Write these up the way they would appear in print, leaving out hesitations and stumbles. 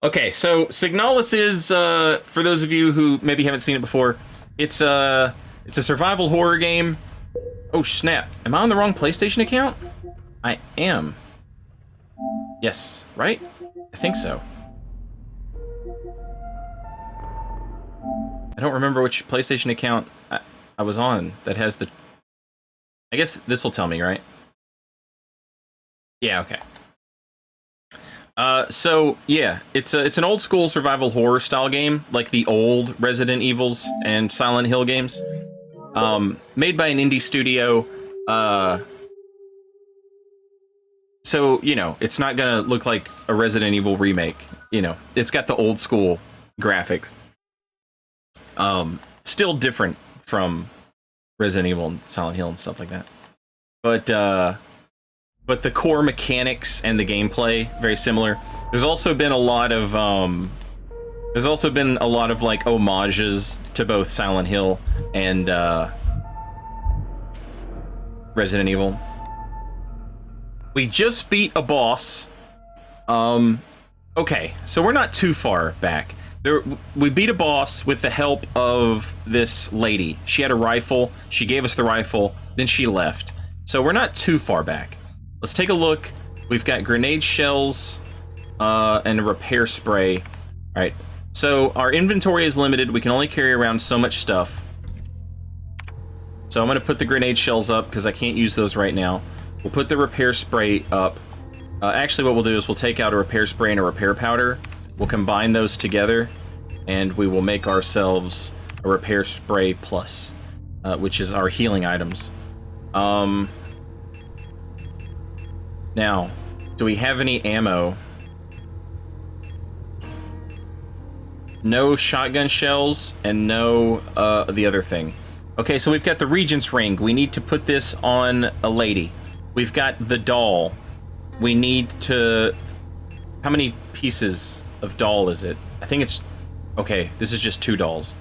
Okay, so Signalis is for those of you who maybe haven't seen it before, it's a survival horror game. Oh snap! Am I on the wrong PlayStation account? I am. Yes, right? I think so. I don't remember which PlayStation account I was on that has the... I guess this will tell me, right? Yeah, okay. So yeah, it's an old school survival horror style game, like the old Resident Evils and Silent Hill games. Made by an indie studio. So, you know, it's not gonna look like a Resident Evil remake. You know, it's got the old school graphics. Still different from Resident Evil and Silent Hill and stuff like that. But the core mechanics and the gameplay very similar. There's also been a lot of like homages to both Silent Hill and Resident Evil. We just beat a boss. Okay, so we're not too far back. We beat a boss with the help of this lady. She had a rifle. She gave us the rifle. Then she left. So we're not too far back. Let's take a look. We've got grenade shells and a repair spray. All right. So our inventory is limited. We can only carry around so much stuff. So I'm going to put the grenade shells up because I can't use those right now. We'll put the repair spray up. Actually, what we'll do is we'll take out a repair spray and a repair powder. We'll combine those together, and we will make ourselves a repair spray plus, which is our healing items. Now, do we have any ammo? No shotgun shells and no the other thing. Okay, so we've got the Regent's Ring. We need to put this on a lady. We've got the doll. We need to... How many pieces of doll is it? I think it's... Okay, this is just 2 dolls.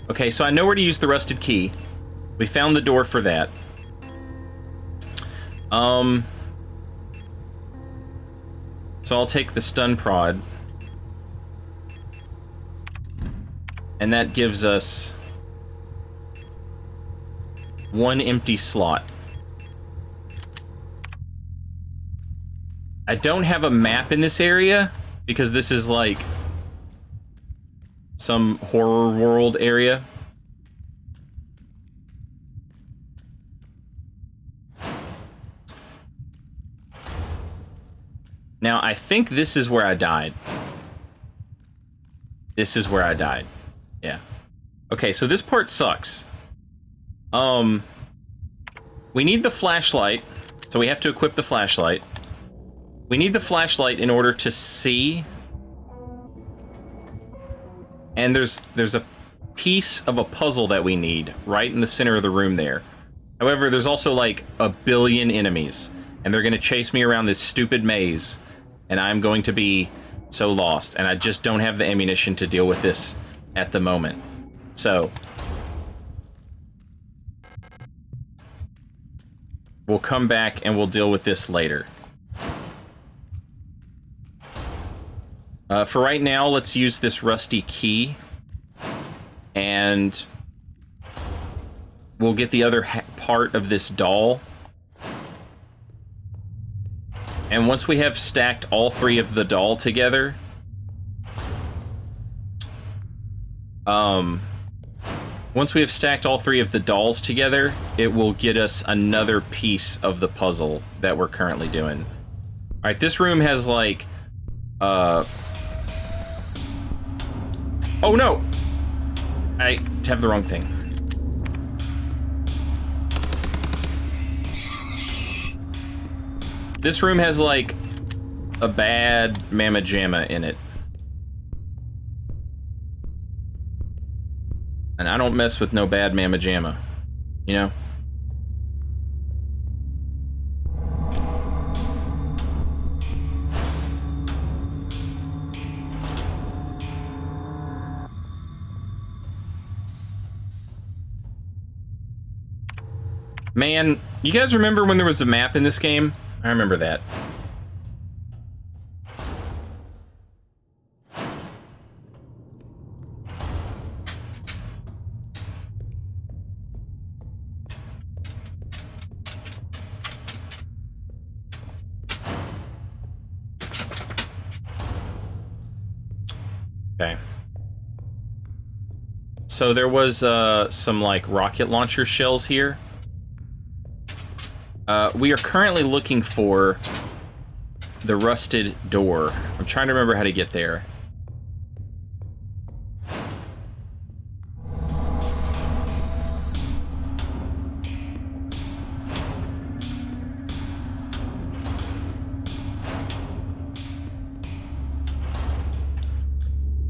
Okay, so I know where to use the rusted key. We found the door for that. So I'll take the stun prod. And that gives us 1 empty slot. I don't have a map in this area because this is like some horror world area. Now, I think this is where I died. This is where I died. Yeah. Okay, so this part sucks. We need the flashlight, so we have to equip the flashlight. We need the flashlight in order to see. And there's a piece of a puzzle that we need right in the center of the room there. However, there's also like a billion enemies, and they're gonna chase me around this stupid maze, and I'm going to be so lost, and I just don't have the ammunition to deal with this at the moment. So we'll come back and we'll deal with this later. For right now, let's use this rusty key, and we'll get the other part of this doll. And once we have stacked all 3 of the doll together, once we have stacked all 3 of the dolls together, it will get us another piece of the puzzle that we're currently doing. All right, this room has like, oh no! I have the wrong thing. This room has like a bad mamma jamma in it. And I don't mess with no bad mamma jamma, you know? Man, you guys remember when there was a map in this game? I remember that. Okay. So there was some like rocket launcher shells here. We are currently looking for the rusted door. I'm trying to remember how to get there.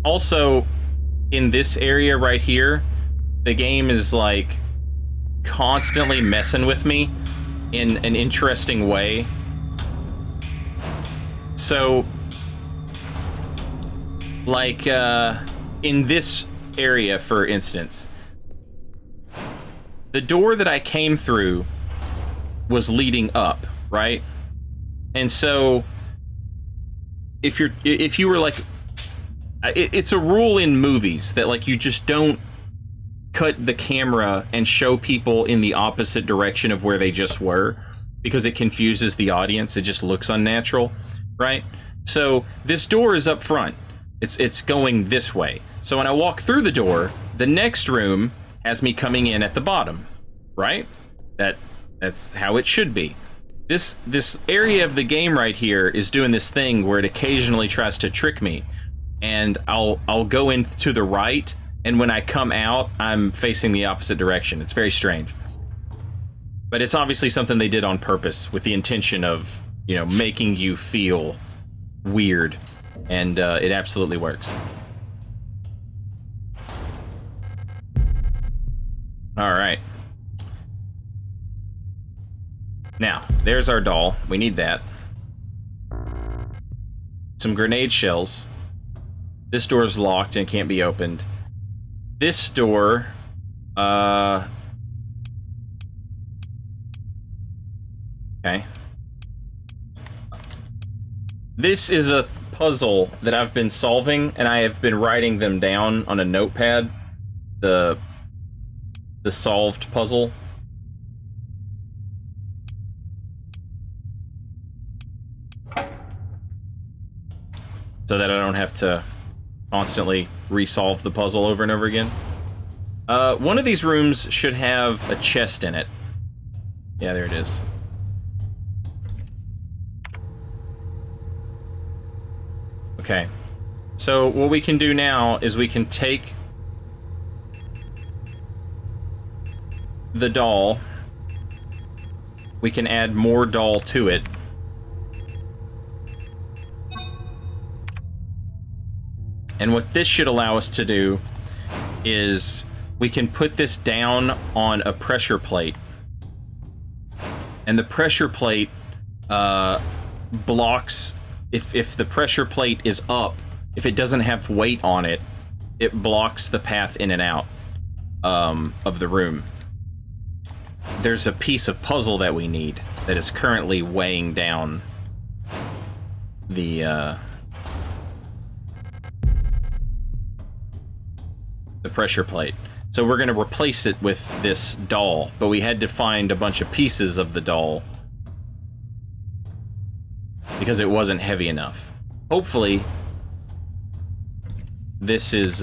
Also, in this area right here, the game is like constantly messing with me in an interesting way. So, like, in this area, for instance, the door that I came through was leading up, right? And so, if you were like, it's a rule in movies that like you just don't cut the camera and show people in the opposite direction of where they just were, because it confuses the audience. It just looks unnatural, right? So this door is up front. It's going this way. So when I walk through the door, the next room has me coming in at the bottom, right? That's how it should be. This area of the game right here is doing this thing where it occasionally tries to trick me, and I'll go in to the right, and when I come out, I'm facing the opposite direction. It's very strange. But it's obviously something they did on purpose with the intention of, you know, making you feel weird, and it absolutely works. All right. Now, there's our doll. We need that. Some grenade shells. This door is locked and can't be opened. This door, okay. This is a puzzle that I've been solving, and I have been writing them down on a notepad. The solved puzzle. So that I don't have to constantly resolve the puzzle over and over again. One of these rooms should have a chest in it. Yeah, there it is. Okay. So what we can do now is we can take the doll. We can add more doll to it. And what this should allow us to do is we can put this down on a pressure plate. And the pressure plate blocks, if the pressure plate is up, if it doesn't have weight on it, it blocks the path in and out of the room. There's a piece of puzzle that we need that is currently weighing down the pressure plate. So we're going to replace it with this doll, but we had to find a bunch of pieces of the doll because it wasn't heavy enough. Hopefully, this is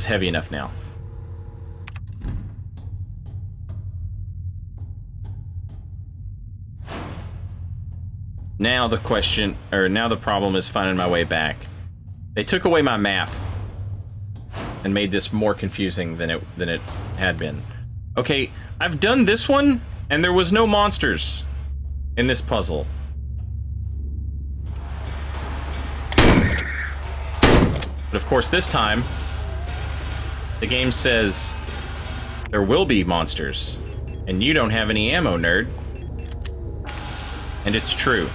heavy enough now. Now the question, or now the problem is finding my way back. They took away my map and made this more confusing than it had been. Okay, I've done this one, and there was no monsters in this puzzle. But of course, this time, the game says there will be monsters, and you don't have any ammo, nerd. And it's true.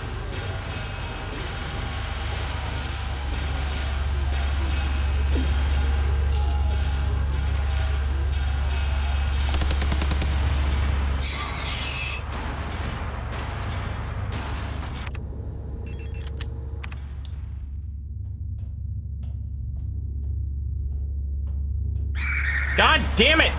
God damn it!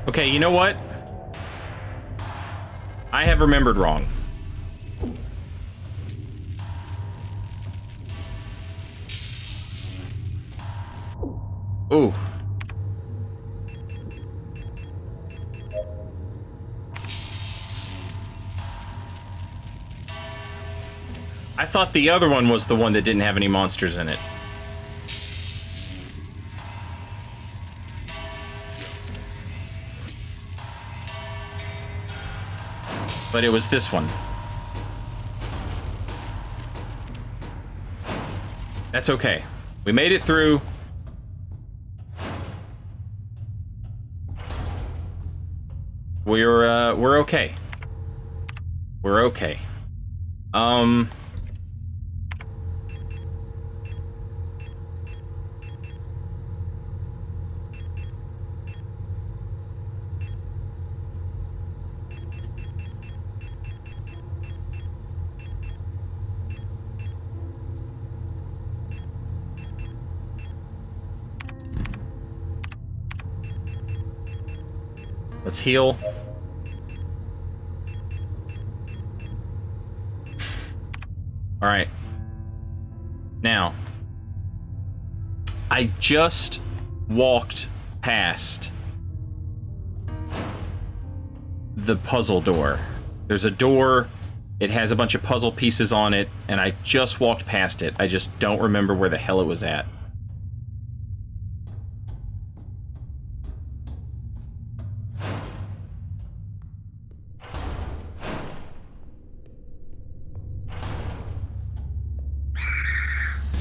Okay, you know what? I have remembered wrong. Ooh. I thought the other one was the one that didn't have any monsters in it. But it was this one. That's okay. We made it through. We're okay. We're okay. Let's heal. All right. Now, I just walked past the puzzle door. There's a door. It has a bunch of puzzle pieces on it, and I just walked past it. I just don't remember where the hell it was at.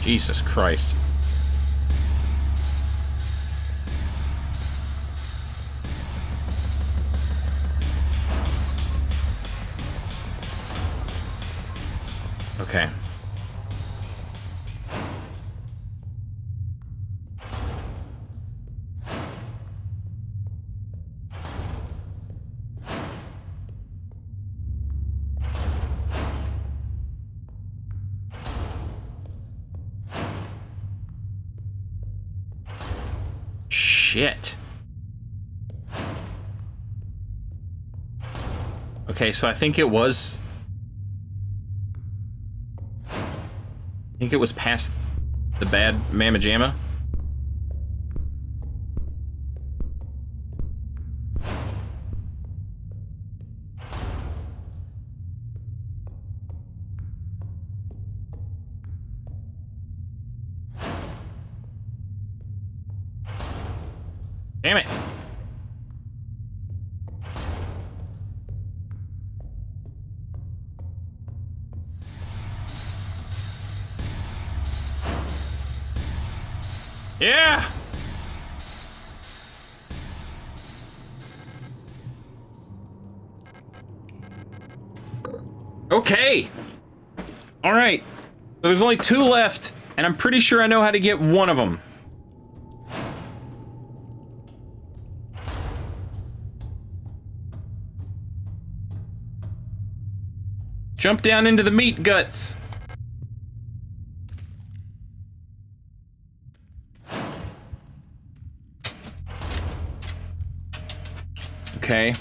Jesus Christ. Okay. Shit. Okay, so I think it was... I think it was past the bad Mamma Jamma. Damn it. Yeah. Okay. All right. So there's only 2 left, and I'm pretty sure I know how to get one of them. Jump down into the meat guts. Okay.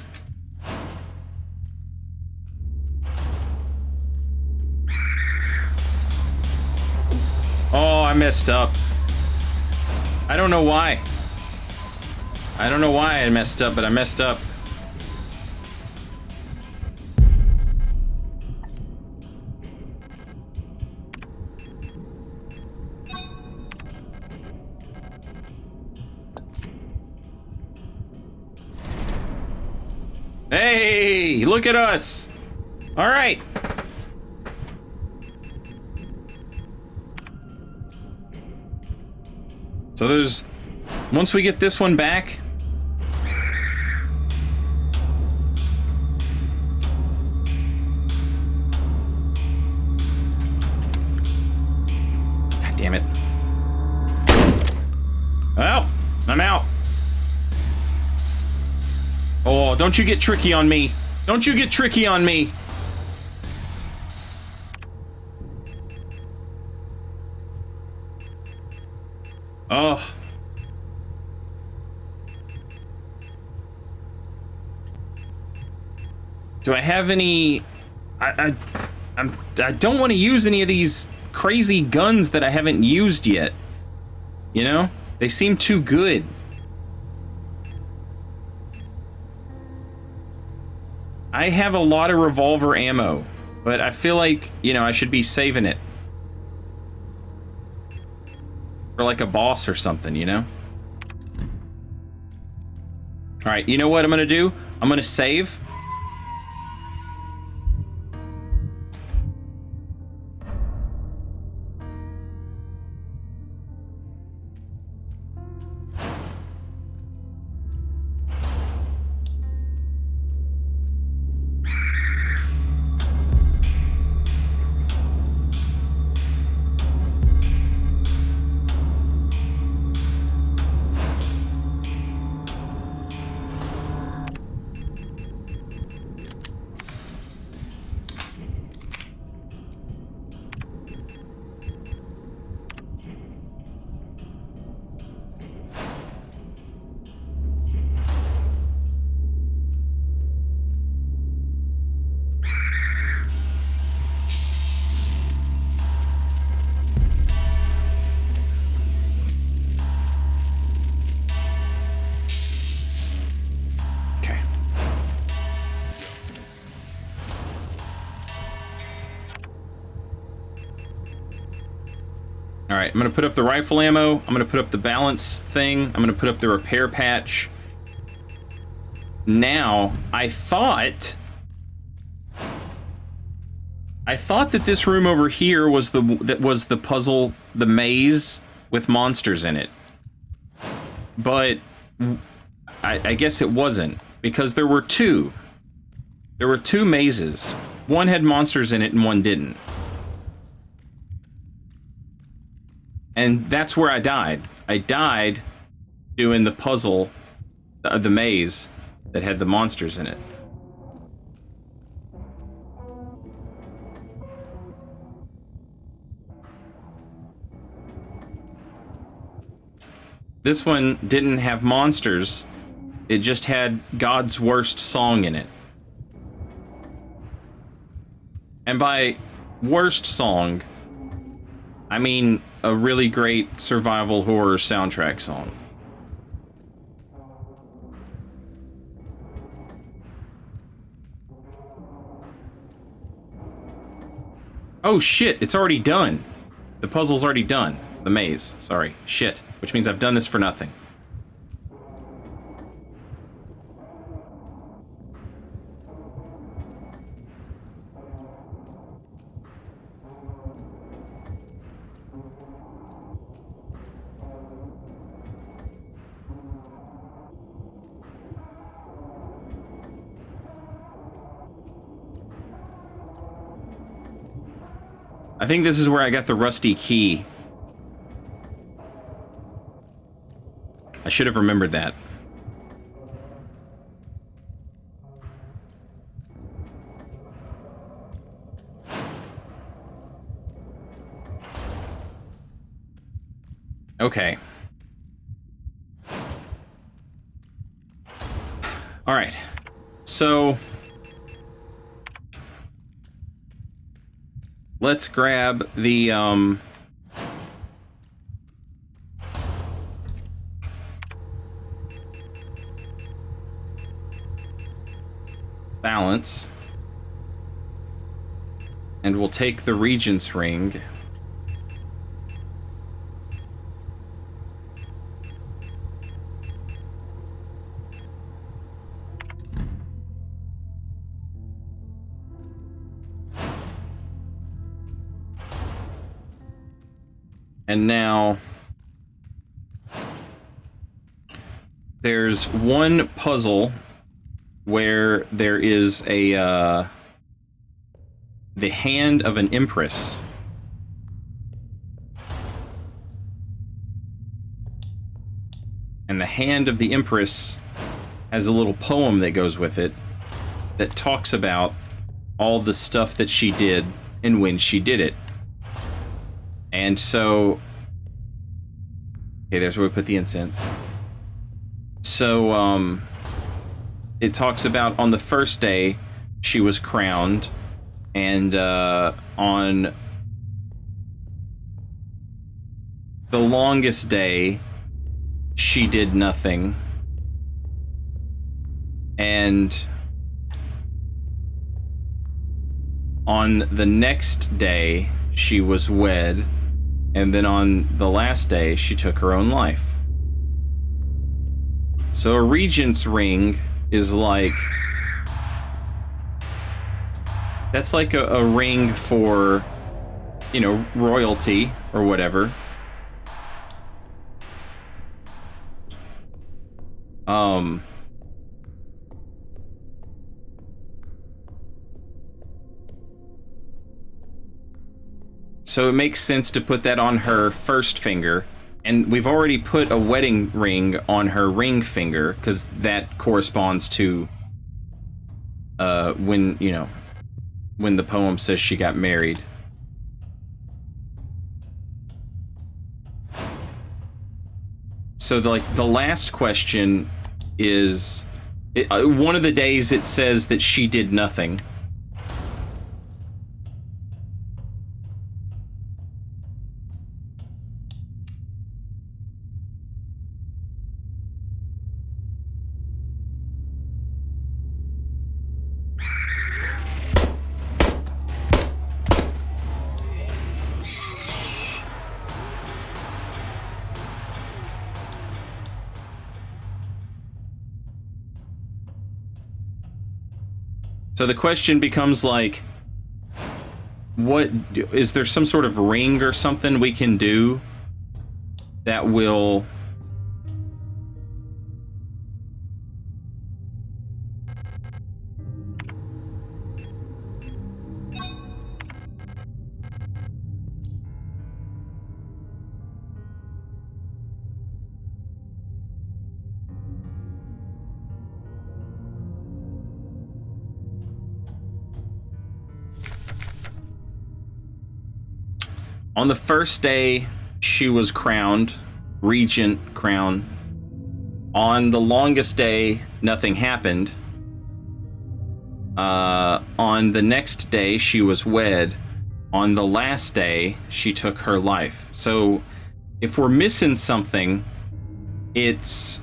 Oh, I messed up. I don't know why. I don't know why I messed up, but I messed up. Hey, look at us. All right. So there's, once we get this one back, God damn it. Well, I'm out. Oh, don't you get tricky on me. Don't you get tricky on me. Oh. Do I have any... I don't want to use any of these crazy guns that I haven't used yet. You know? They seem too good. I have a lot of revolver ammo, but I feel like, you know, I should be saving it. For like a boss or something, you know? Alright, you know what I'm gonna do? I'm gonna save. Alright, I'm gonna put up the rifle ammo, I'm gonna put up the balance thing, I'm gonna put up the repair patch. Now, I thought that this room over here was the puzzle, the maze with monsters in it. But I guess it wasn't, because there were two. There were two mazes. One had monsters in it and one didn't. And that's where I died. I died doing the puzzle, the maze that had the monsters in it. This one didn't have monsters. It just had God's worst song in it. And by worst song, I mean a really great survival horror soundtrack song. Oh shit, it's already done. The puzzle's already done. The maze, sorry. Shit, which means I've done this for nothing. I think this is where I got the rusty key. I should have remembered that. Okay. All right. So let's grab the balance, and we'll take the Regent's ring. And now there's one puzzle where there is a the hand of an empress. And the hand of the empress has a little poem that goes with it that talks about all the stuff that she did and when she did it. And so, okay, there's where we put the incense. So, it talks about on the first day, she was crowned, and on the longest day, she did nothing. And on the next day, she was wed. And then on the last day, she took her own life. So a regent's ring is like... That's like a ring for, you know, royalty or whatever. So it makes sense to put that on her first finger, and we've already put a wedding ring on her ring finger, because that corresponds to when, you know, when the poem says she got married. So the last question is, one of the days it says that she did nothing. So the question becomes like, what is there some sort of ring or something we can do that will on the first day she was crowned, regent crown. On the longest day, nothing happened. On the next day, she was wed. On the last day, she took her life. So, if we're missing something, it's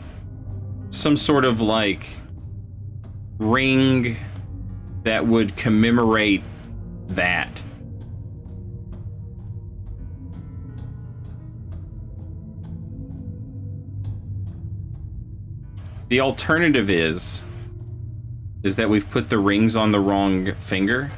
some sort of like ring that would commemorate that. The alternative is that we've put the rings on the wrong finger.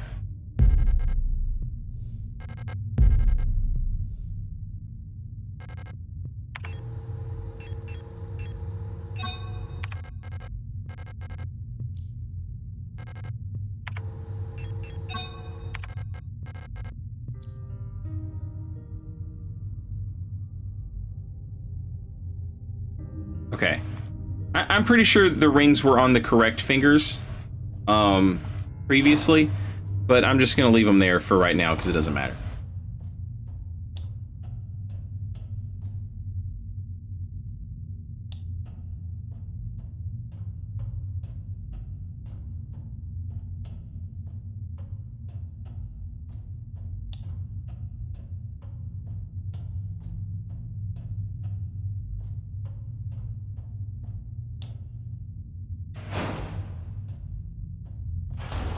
Okay. I'm pretty sure the rings were on the correct fingers previously, but I'm just going to leave them there for right now because it doesn't matter.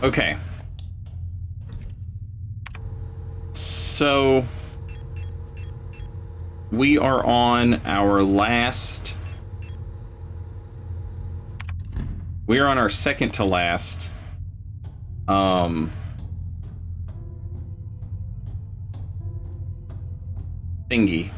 Okay. So we are on our last... We are on our second to last thingy.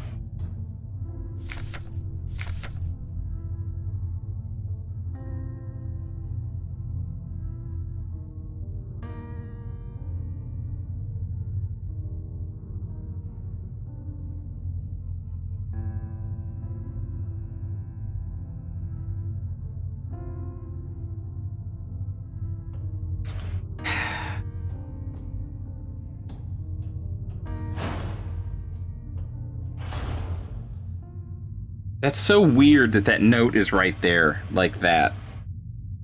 That's so weird that that note is right there like that.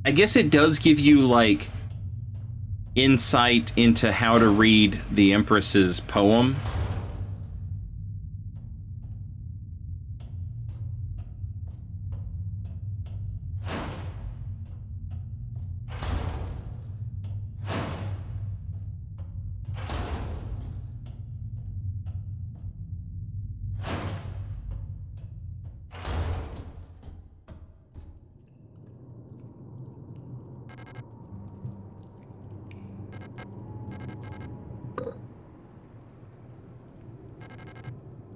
I guess it does give you like insight into how to read the Empress's poem.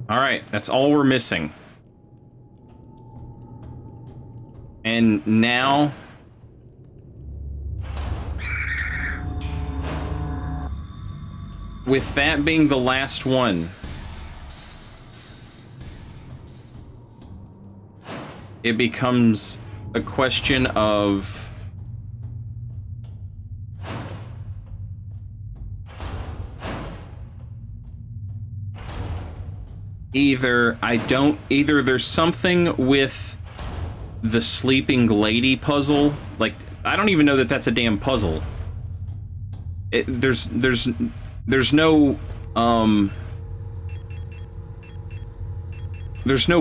Alright, that's all we're missing. And now... with that being the last one, it becomes a question of... either there's something with the sleeping lady puzzle, like, I don't even know that that's a damn puzzle. There's no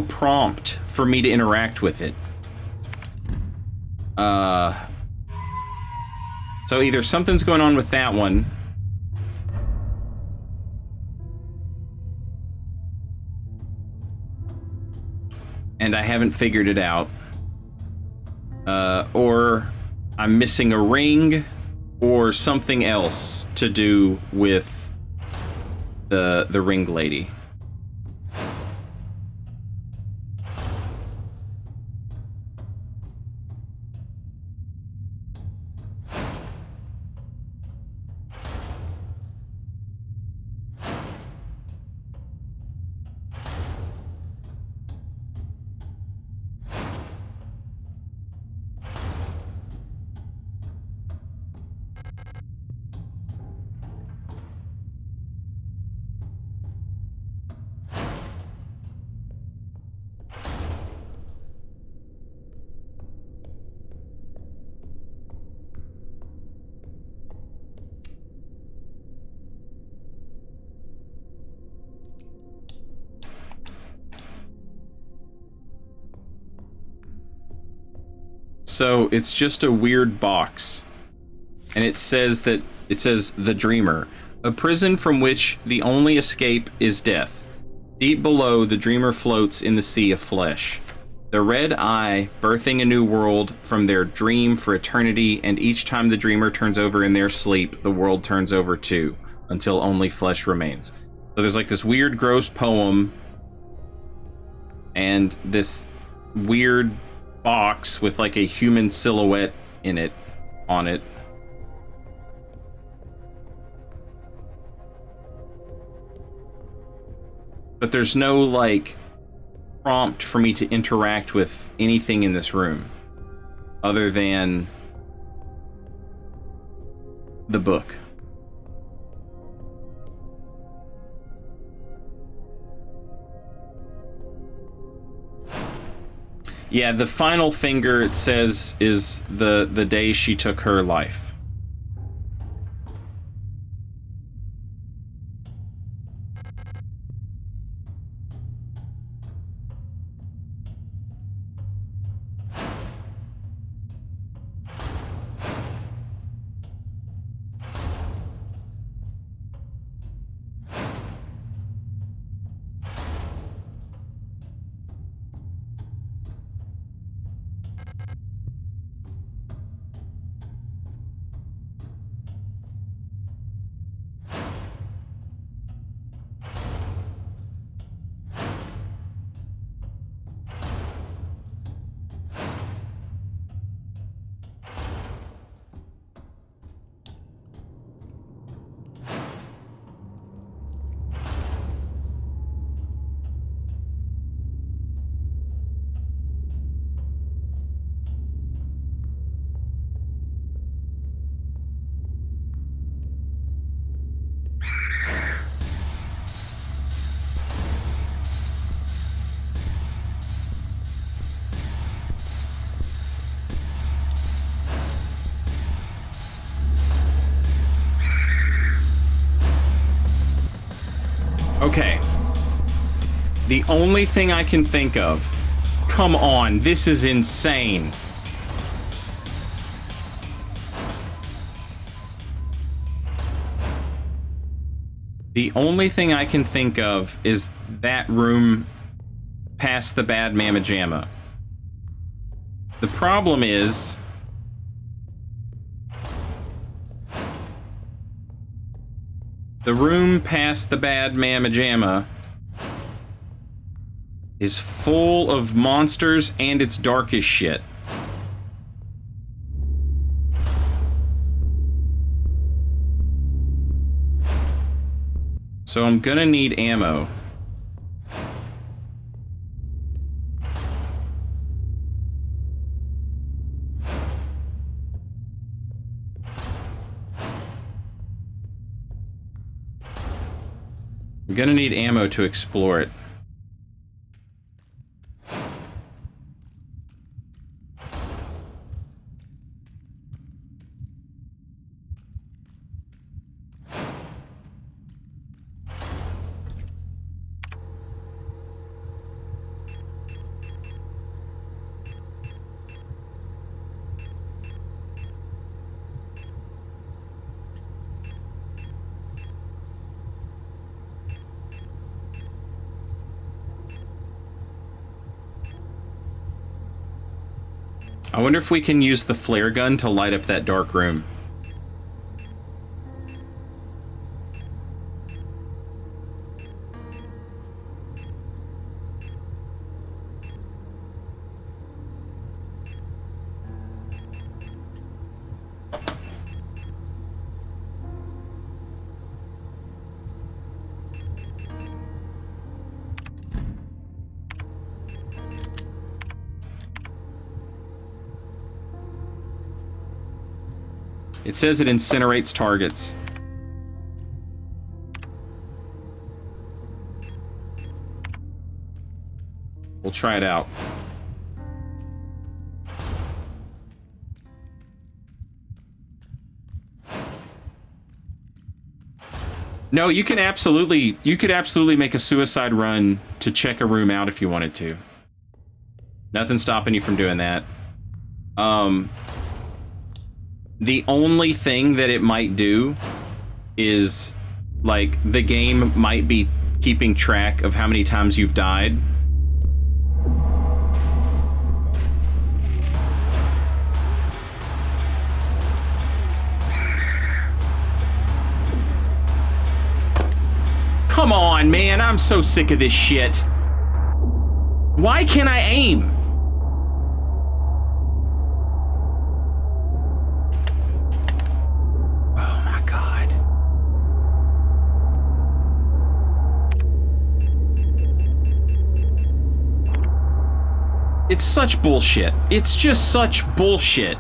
prompt for me to interact with it. So either something's going on with that one, and I haven't figured it out, or I'm missing a ring, or something else to do with the ring lady. So it's just a weird box, and it says the Dreamer, a prison from which the only escape is death. Deep below, the Dreamer floats in the sea of flesh, the red eye birthing a new world from their dream for eternity, and each time the Dreamer turns over in their sleep, the world turns over too, until only flesh remains. So there's like this weird, gross poem, and this weird box with like a human silhouette in it, on it. But there's no like prompt for me to interact with anything in this room other than the book. Yeah, the final finger, it says, is the day she took her life. The only thing I can think of. Come on, this is insane. The only thing I can think of is that room past the bad mamma jamma. The problem is... the room past the bad mamma jamma is full of monsters and it's dark as shit. So I'm gonna need ammo. I'm gonna need ammo to explore it. I wonder if we can use the flare gun to light up that dark room. It says it incinerates targets. We'll try it out. No, you could absolutely make a suicide run to check a room out if you wanted to. Nothing's stopping you from doing that. The only thing that it might do is, like, the game might be keeping track of how many times you've died. Come on, man, I'm so sick of this shit. Why can't I aim? It's such bullshit. It's just such bullshit.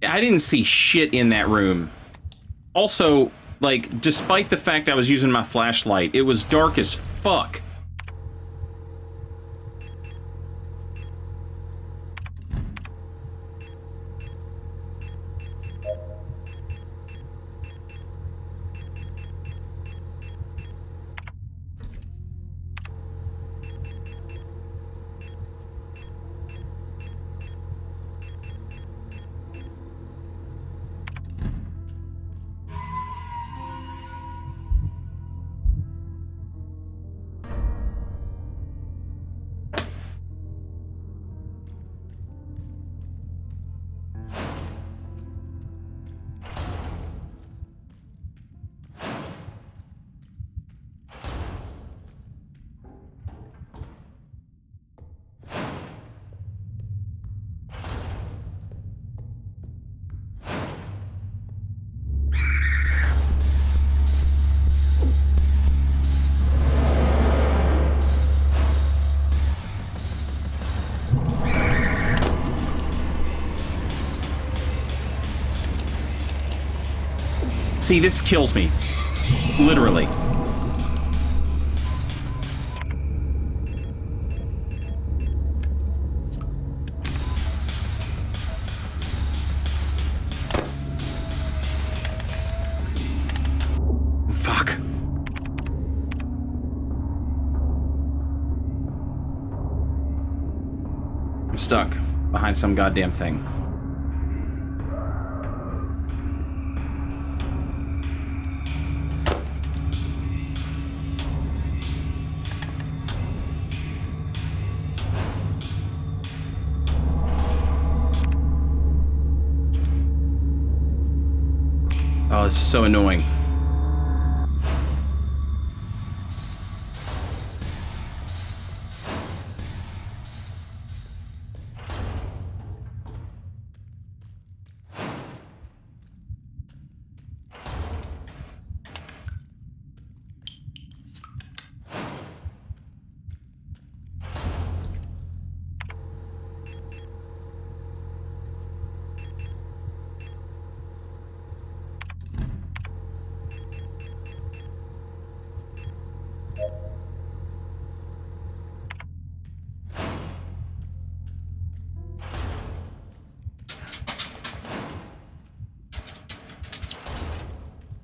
I didn't see shit in that room. Also, like, despite the fact I was using my flashlight, it was dark as fuck. See, this kills me. Literally. Fuck. I'm stuck behind some goddamn thing. Oh, this is so annoying.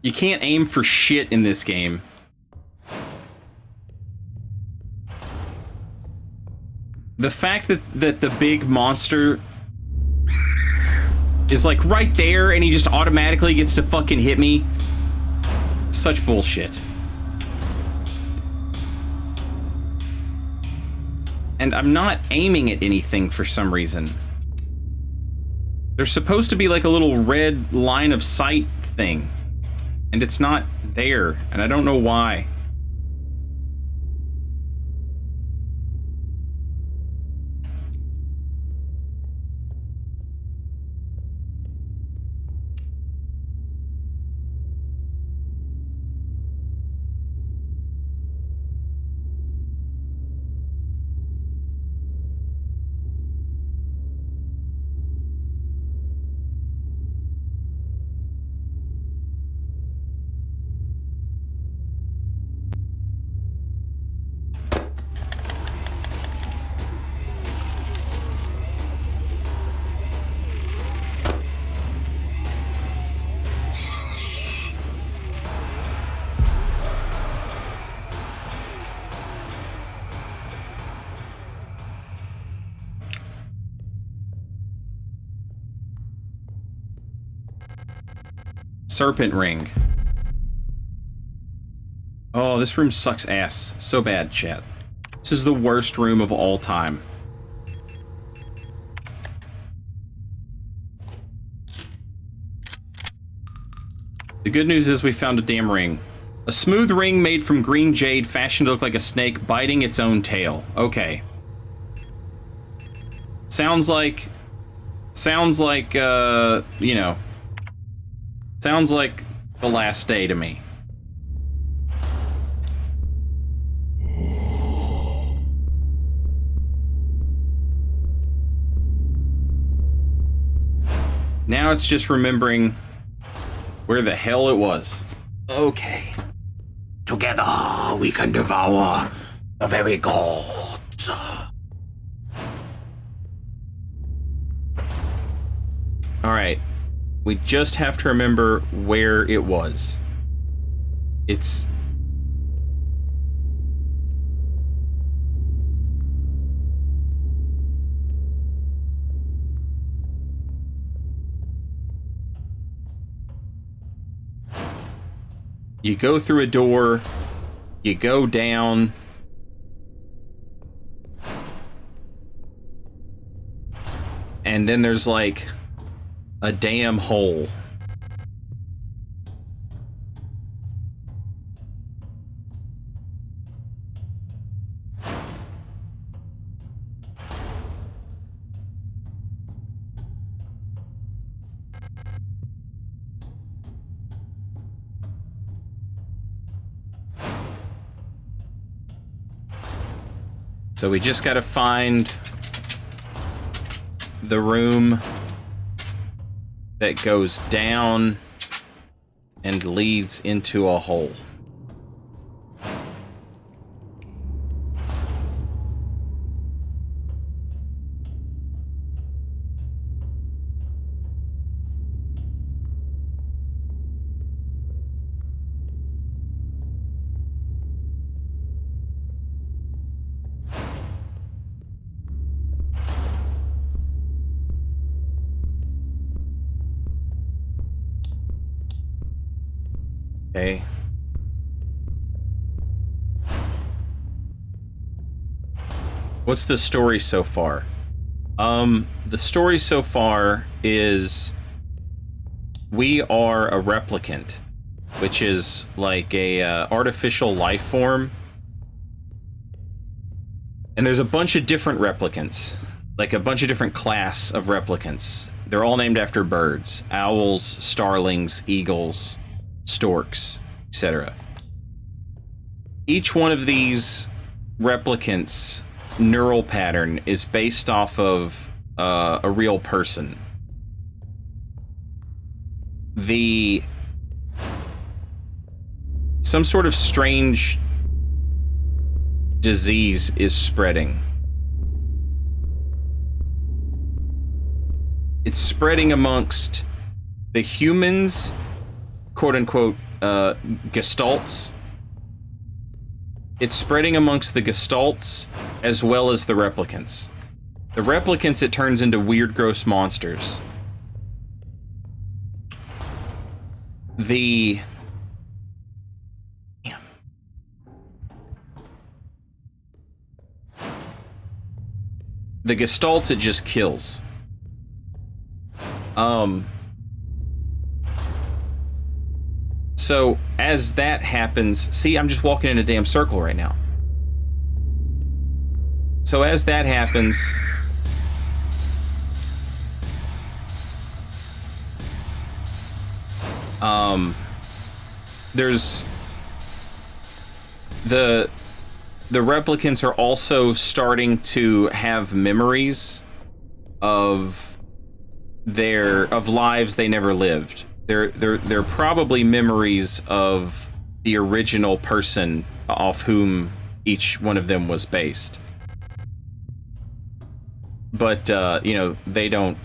You can't aim for shit in this game. The fact that the big monster is like right there and he just automatically gets to fucking hit me. Such bullshit. And I'm not aiming at anything for some reason. There's supposed to be like a little red line of sight thing. And it's not there, and I don't know why. Serpent ring. Oh, this room sucks ass. So bad, chat. This is the worst room of all time. The good news is we found a damn ring. A smooth ring made from green jade fashioned to look like a snake biting its own tail. Okay. Sounds like, you know, sounds like the last day to me. Now it's just remembering where the hell it was. Okay. Together we can devour the very gods. Alright. We just have to remember where it was. It's... You go through a door, you go down, and then there's like a damn hole. So we just gotta find the room that goes down and leads into a hole. Okay. What's the story so far? The story so far is we are a replicant, which is like a artificial life form. And there's a bunch of different replicants, like a bunch of different class of replicants. They're all named after birds: owls, starlings, eagles, storks, etc. Each one of these replicants' neural pattern is based off of a real person. Some sort of strange disease is spreading. It's spreading amongst the humans, quote-unquote, gestalts. It's spreading amongst the gestalts as well as the replicants. The replicants, it turns into weird, gross monsters. The gestalts, it just kills. So as that happens, see, I'm just walking in a damn circle right now. So as that happens, there's the replicants are also starting to have memories of lives they never lived. They're probably memories of the original person off whom each one of them was based. But you know, they don't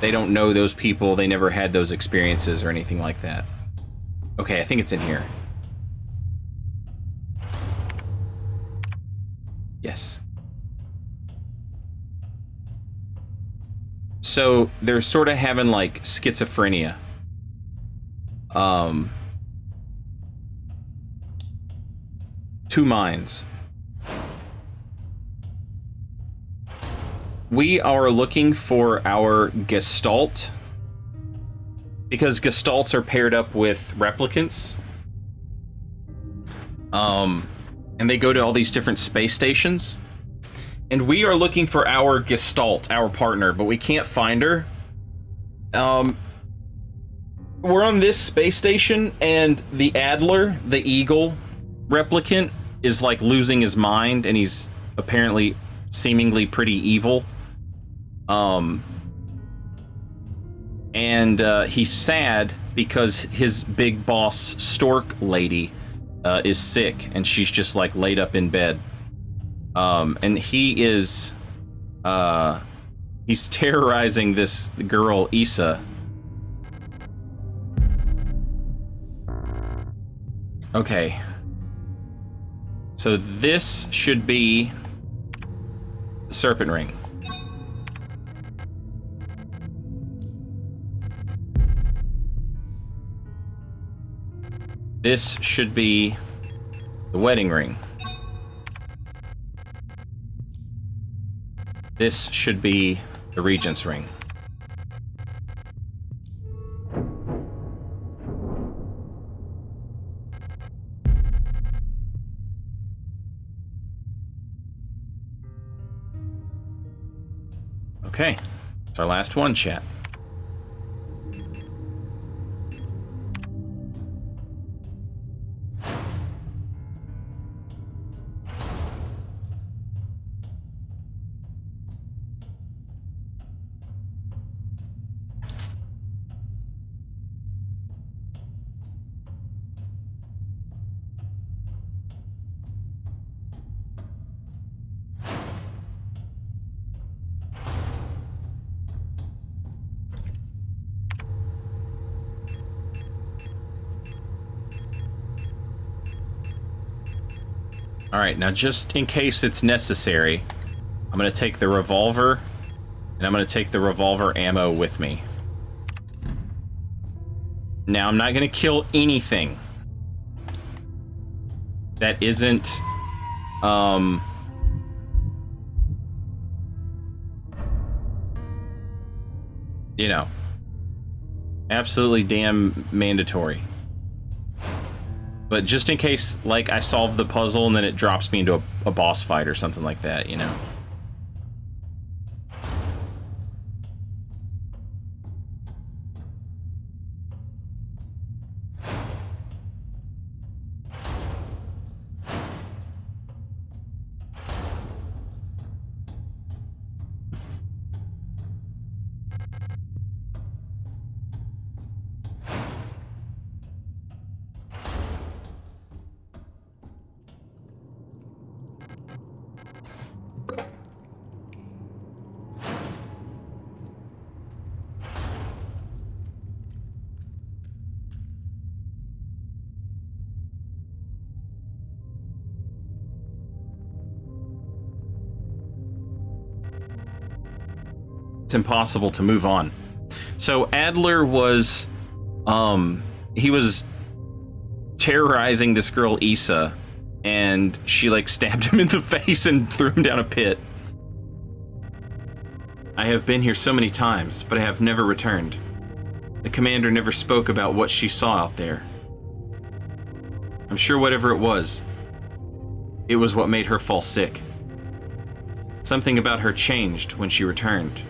know those people. They never had those experiences or anything like that. Okay, I think it's in here. Yes. So they're sort of having like schizophrenia. Two minds. We are looking for our gestalt, because gestalts are paired up with replicants. And they go to all these different space stations. And we are looking for our gestalt, our partner, but we can't find her. We're on this space station, and the Adler, the eagle replicant, is like losing his mind, and he's apparently seemingly pretty evil. And he's sad because his big boss stork lady is sick, and she's just like laid up in bed. And he is he's terrorizing this girl Issa. Okay. So this should be the serpent ring. This should be the wedding ring. This should be the Regent's ring. Okay, it's our last one, chat. Alright, now just in case it's necessary, I'm gonna take the revolver, and I'm gonna take the revolver ammo with me. Now, I'm not gonna kill anything that isn't, you know, absolutely damn mandatory. But just in case, like, I solve the puzzle and then it drops me into a boss fight or something like that, you know? It's impossible to move on. So Adler was, he was terrorizing this girl Issa, and she like stabbed him in the face and threw him down a pit. I have been here so many times, but I have never returned. The commander never spoke about what she saw out there. I'm sure whatever it was what made her fall sick. Something about her changed when she returned.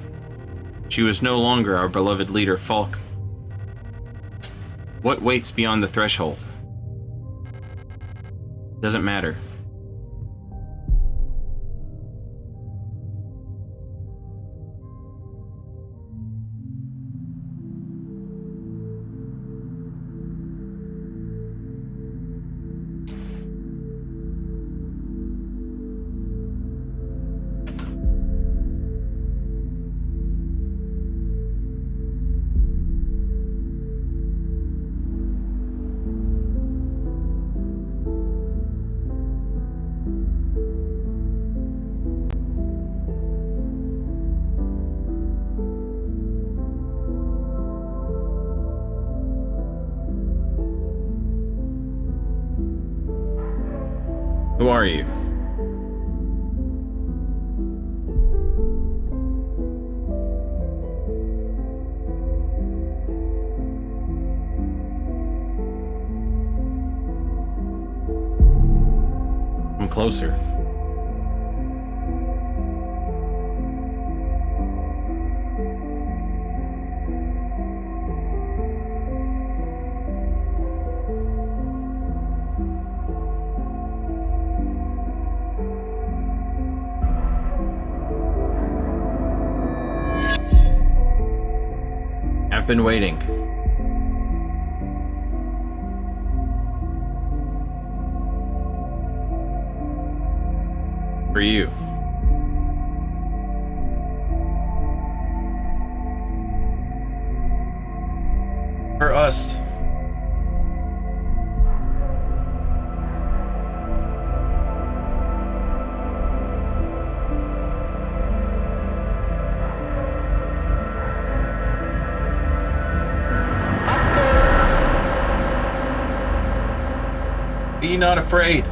She was no longer our beloved leader, Falk. What waits beyond the threshold? Doesn't matter. Who are you? Come closer. I've been waiting. For you. For us. Be not afraid.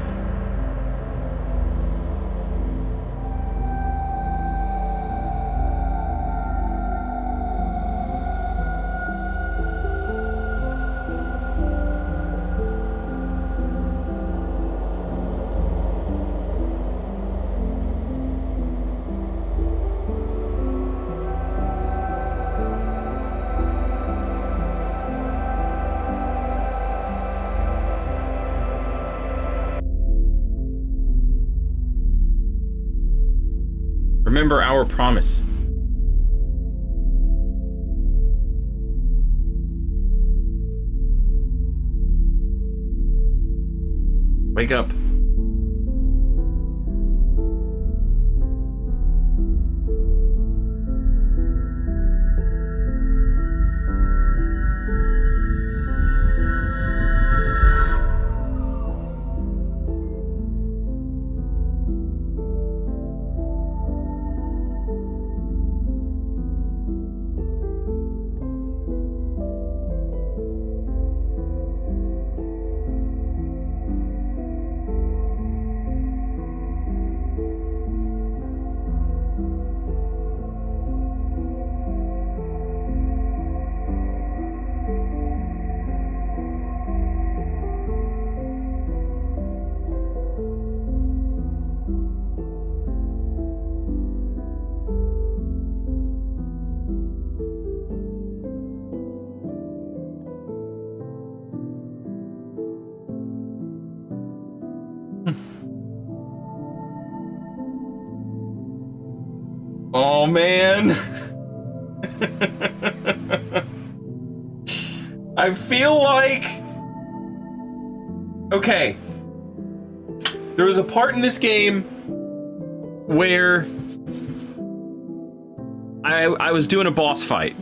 Remember our promise. Wake up. Oh, man. I feel like... Okay. There was a part in this game where I was doing a boss fight.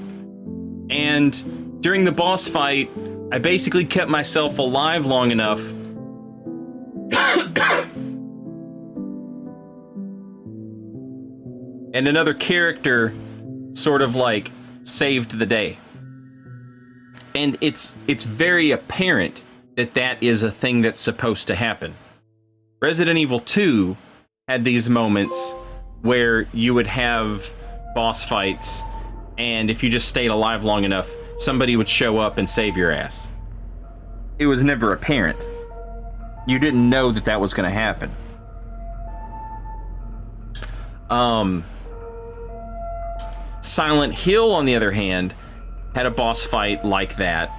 And during the boss fight, I basically kept myself alive long enough and another character sort of like saved the day. And it's very apparent that that is a thing that's supposed to happen. Resident Evil 2 had these moments where you would have boss fights, and if you just stayed alive long enough, somebody would show up and save your ass. It was never apparent. You didn't know that that was going to happen. Silent Hill, on the other hand, had a boss fight like that,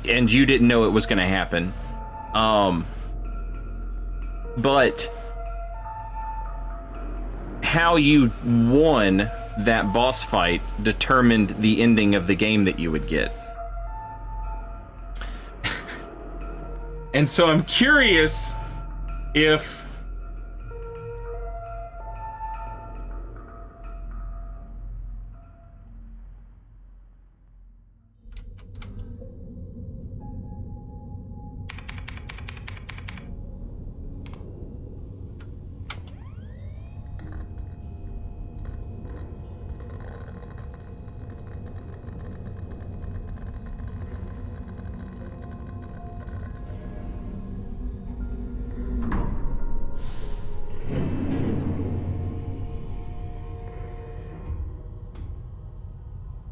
and you didn't know it was going to happen. But how you won that boss fight determined the ending of the game that you would get. And so I'm curious if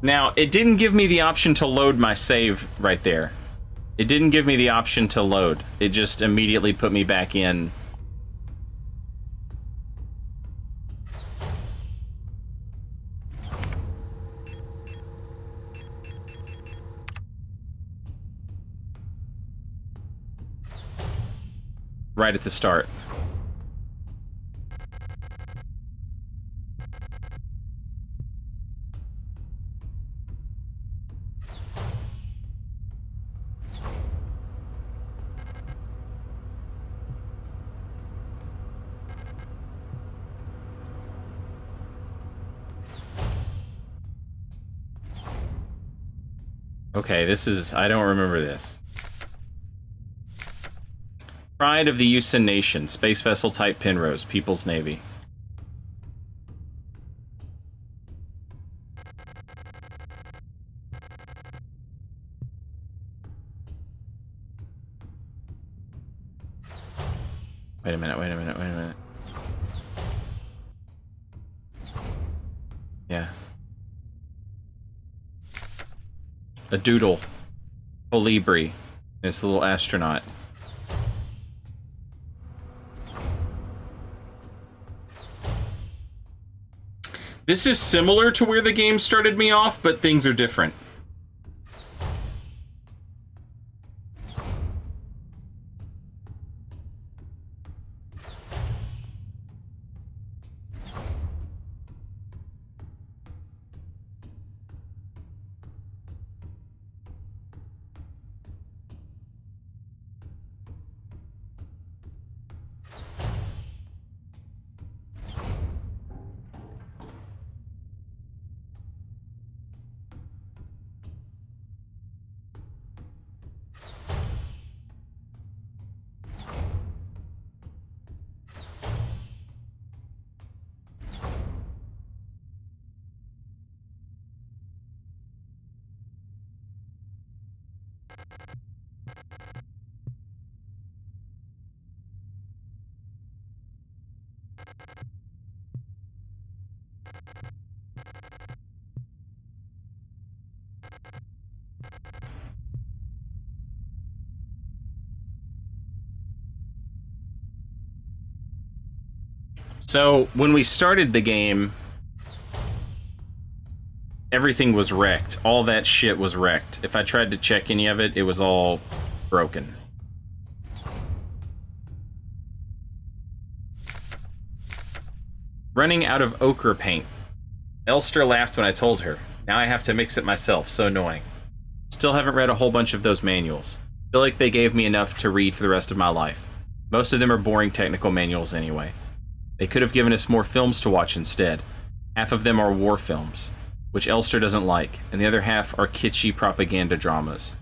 now, it didn't give me the option to load my save right there. It didn't give me the option to load. It just immediately put me back in. Right at the start. Okay, this is... I don't remember this. Pride of the Usan Nation. Space vessel type Penrose. People's Navy. Wait a minute, wait a minute, wait a minute. Yeah. A doodle. Colibri. This little astronaut. This is similar to where the game started me off, but things are different. So, when we started the game, everything was wrecked. All that shit was wrecked. If I tried to check any of it, it was all broken. Running out of ochre paint. Elster laughed when I told her. Now I have to mix it myself. So annoying. Still haven't read a whole bunch of those manuals. Feel like they gave me enough to read for the rest of my life. Most of them are boring technical manuals anyway. They could have given us more films to watch instead. Half of them are war films, which Elster doesn't like, and the other half are kitschy propaganda dramas.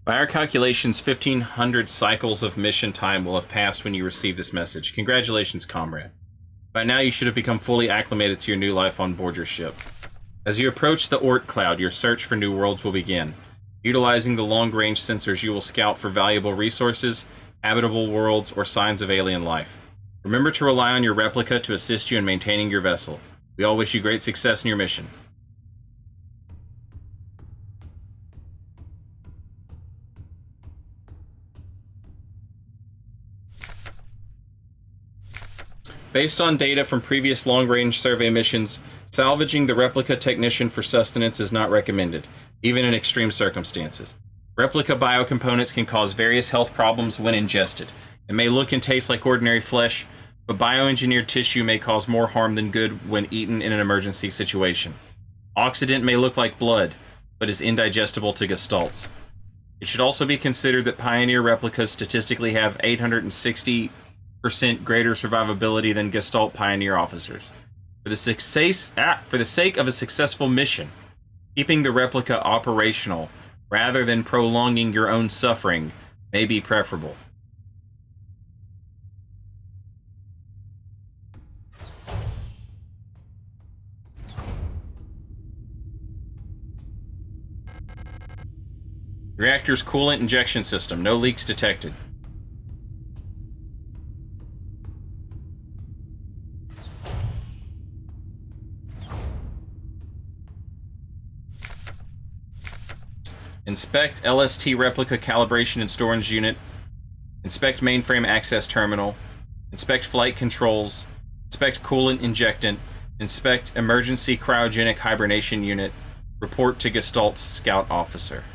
By our calculations, 1,500 cycles of mission time will have passed when you receive this message. Congratulations, comrade. By now, you should have become fully acclimated to your new life on board your ship. As you approach the Oort Cloud, your search for new worlds will begin. Utilizing the long-range sensors, you will scout for valuable resources, habitable worlds, or signs of alien life. Remember to rely on your replica to assist you in maintaining your vessel. We all wish you great success in your mission. Based on data from previous long-range survey missions, salvaging the replica technician for sustenance is not recommended, even in extreme circumstances. Replica biocomponents can cause various health problems when ingested. It may look and taste like ordinary flesh, but bioengineered tissue may cause more harm than good when eaten in an emergency situation. Oxidant may look like blood, but is indigestible to gestalts. It should also be considered that Pioneer replicas statistically have 860% greater survivability than Gestalt Pioneer officers. For the sake of a successful mission, keeping the replica operational rather than prolonging your own suffering may be preferable. Reactor's coolant injection system. No leaks detected. Inspect LST replica calibration and storage unit. Inspect mainframe access terminal. Inspect flight controls. Inspect coolant injectant. Inspect emergency cryogenic hibernation unit. Report to Gestalt's scout officer.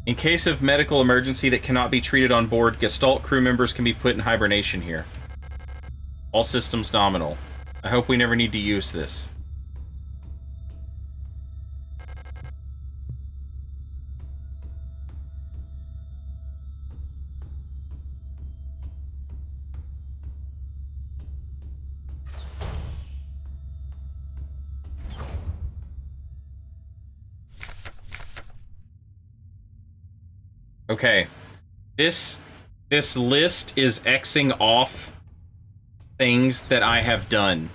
In case of medical emergency that cannot be treated on board, Gestalt crew members can be put in hibernation here. All systems nominal. I hope we never need to use this. Okay, this list is Xing off things that I have done.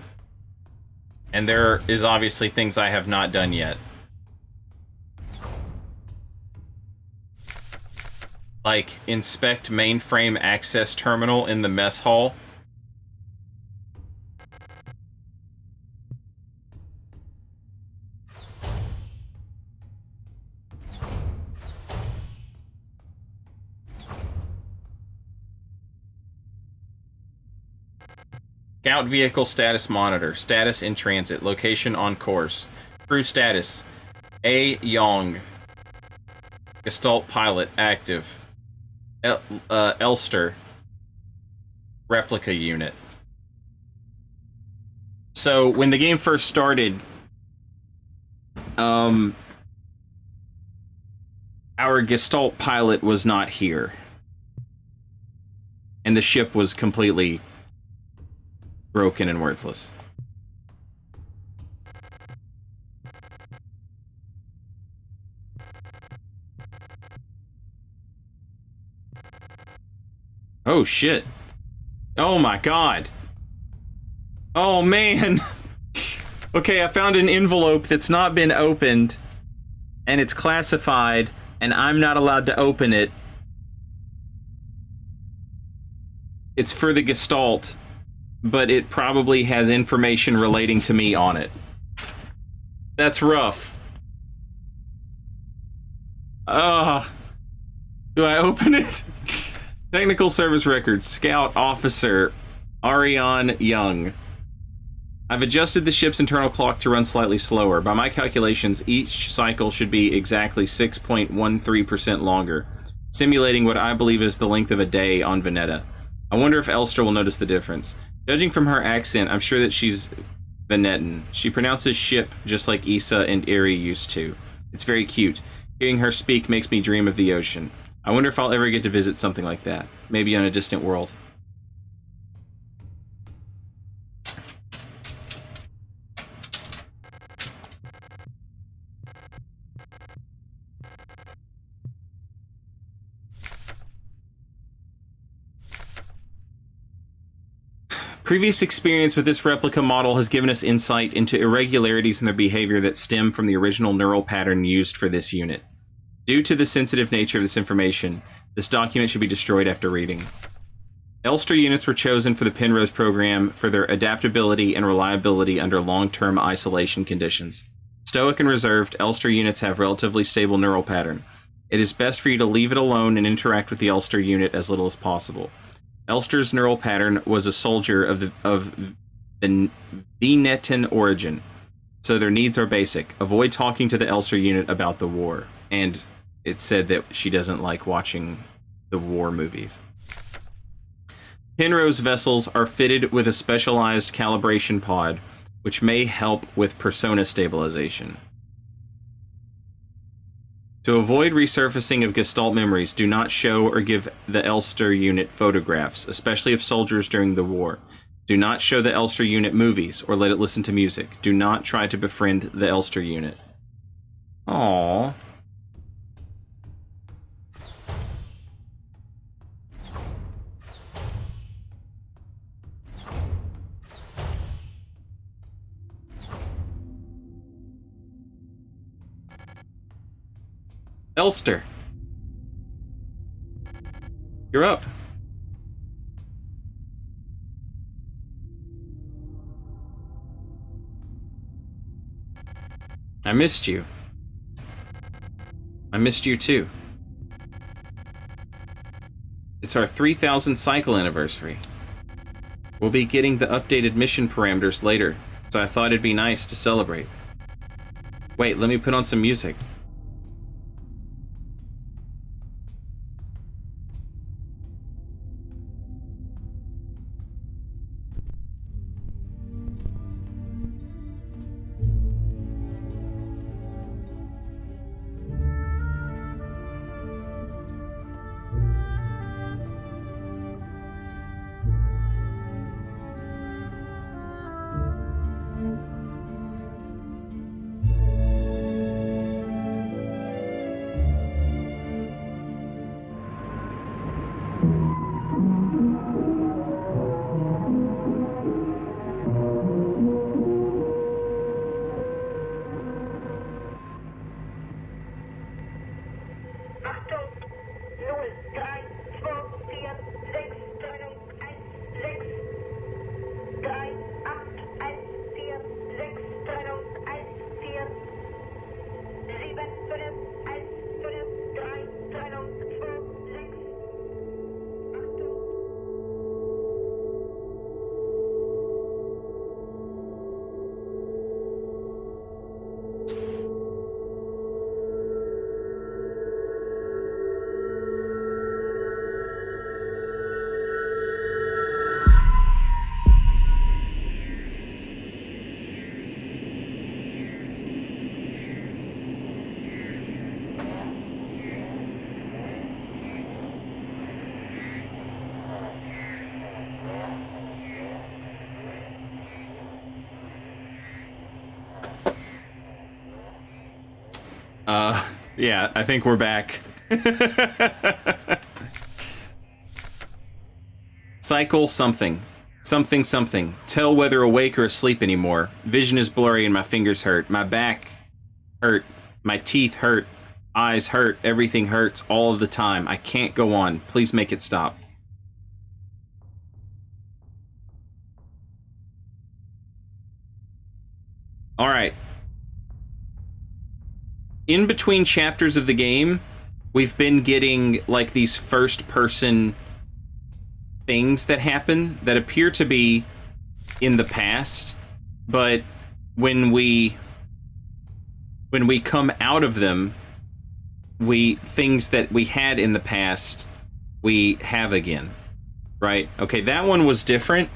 And there is obviously things I have not done yet. Like, inspect mainframe access terminal in the mess hall. Scout vehicle status monitor. Status in transit. Location on course. Crew status. A. Yong. Gestalt pilot. Active. Elster. Replica unit. So, when the game first started, our Gestalt pilot was not here. And the ship was completely broken and worthless. Oh shit. Oh my god. Oh, man. Okay, I found an envelope that's not been opened, and it's classified, and I'm not allowed to open it. It's for the Gestalt, but it probably has information relating to me on it. That's rough. Do I open it? Technical service record, Scout Officer Ariane Young. I've adjusted the ship's internal clock to run slightly slower. By my calculations, each cycle should be exactly 6.13% longer, simulating what I believe is the length of a day on Veneta. I wonder if Elster will notice the difference. Judging from her accent, I'm sure that she's Venetan. She pronounces ship just like Issa and Iri used to. It's very cute. Hearing her speak makes me dream of the ocean. I wonder if I'll ever get to visit something like that. Maybe on a distant world. Previous experience with this replica model has given us insight into irregularities in their behavior that stem from the original neural pattern used for this unit. Due to the sensitive nature of this information, this document should be destroyed after reading. Elster units were chosen for the Penrose program for their adaptability and reliability under long-term isolation conditions. Stoic and reserved, Elster units have relatively stable neural pattern. It is best for you to leave it alone and interact with the Elster unit as little as possible. Elster's neural pattern was a soldier of Venetan origin, so their needs are basic. Avoid talking to the Elster unit about the war. And it said that she doesn't like watching the war movies. Penrose vessels are fitted with a specialized calibration pod, which may help with persona stabilization. To avoid resurfacing of Gestalt memories, do not show or give the Elster unit photographs, especially of soldiers during the war. Do not show the Elster unit movies or let it listen to music. Do not try to befriend the Elster unit. Aww. Elster. You're up. I missed you. I missed you too. It's our 3000th cycle anniversary. We'll be getting the updated mission parameters later, so I thought it'd be nice to celebrate. Wait, let me put on some music. Yeah, I think we're back. Cycle something. Something, something. Tell whether awake or asleep anymore. Vision is blurry and my fingers hurt. My back hurt. My teeth hurt. Eyes hurt. Everything hurts all of the time. I can't go on. Please make it stop. Alright. In between chapters of the game, we've been getting, like, these first-person things that happen that appear to be in the past, but when we come out of them, things that we had in the past, we have again. Right? Okay, that one was different.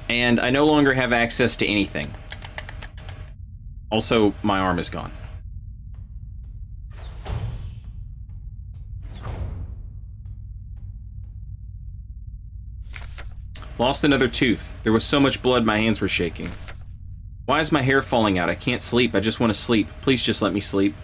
And I no longer have access to anything. Also, my arm is gone. Lost another tooth. There was so much blood my hands were shaking. Why is my hair falling out? I can't sleep. I just want to sleep. Please just let me sleep.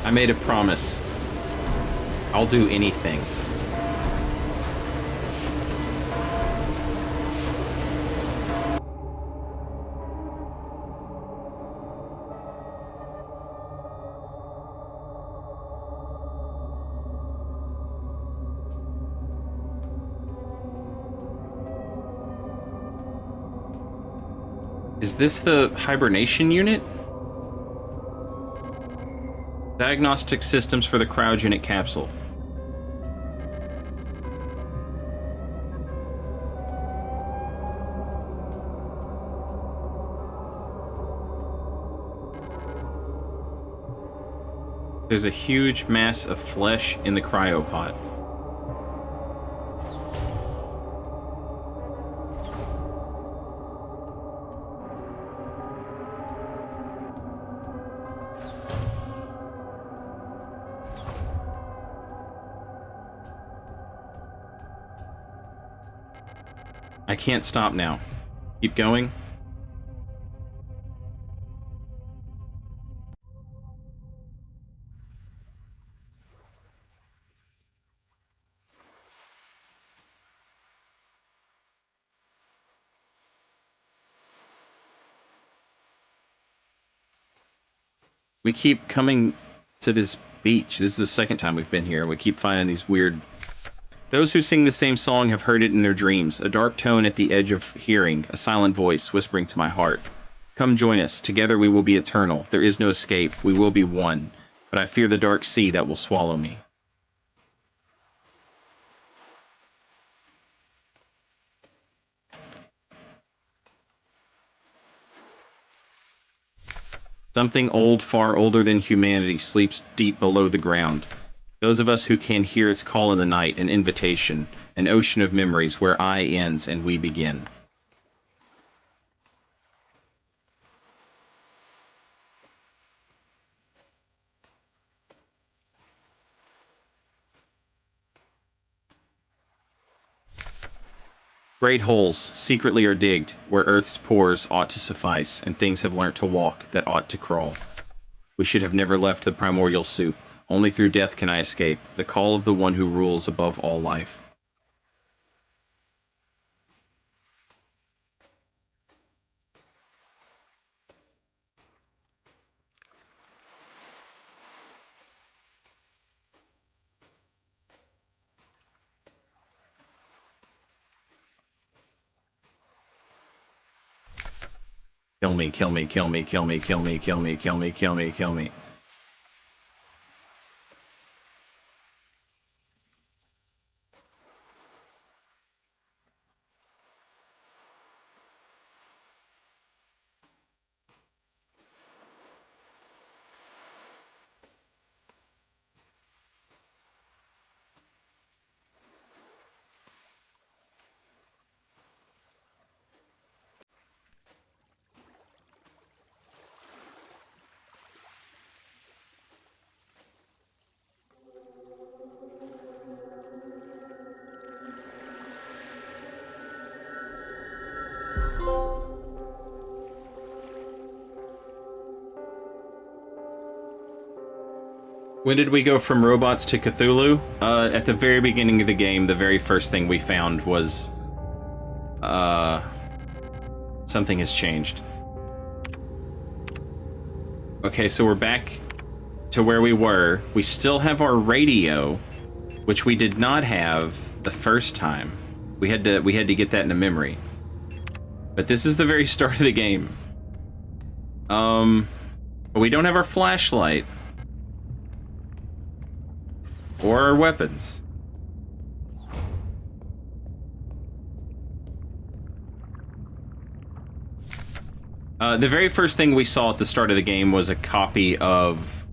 I made a promise. I'll do anything. Is this the hibernation unit? Diagnostic systems for the cryogenic capsule. There's a huge mass of flesh in the cryopod. I can't stop now. Keep going. We keep coming to this beach. This is the second time we've been here. We keep finding these weird... Those who sing the same song have heard it in their dreams. A dark tone at the edge of hearing. A silent voice whispering to my heart. Come join us. Together we will be eternal. There is no escape. We will be one. But I fear the dark sea that will swallow me. Something old, far older than humanity, sleeps deep below the ground. Those of us who can hear its call in the night, an invitation, an ocean of memories where I ends and we begin. Great holes, secretly are digged, where earth's pores ought to suffice, and things have learnt to walk that ought to crawl. We should have never left the primordial soup. Only through death can I escape, the call of the one who rules above all life. Kill me, kill me, kill me, kill me, kill me, kill me, kill me, kill me, kill me. When did we go from robots to Cthulhu? At the very beginning of the game, the very first thing we found was... something has changed. Okay, so we're back to where we were. We still have our radio, which we did not have the first time. We had to get that into memory. But this is the very start of the game. But we don't have our flashlight. Or our weapons. The very first thing we saw at the start of the game was a copy of,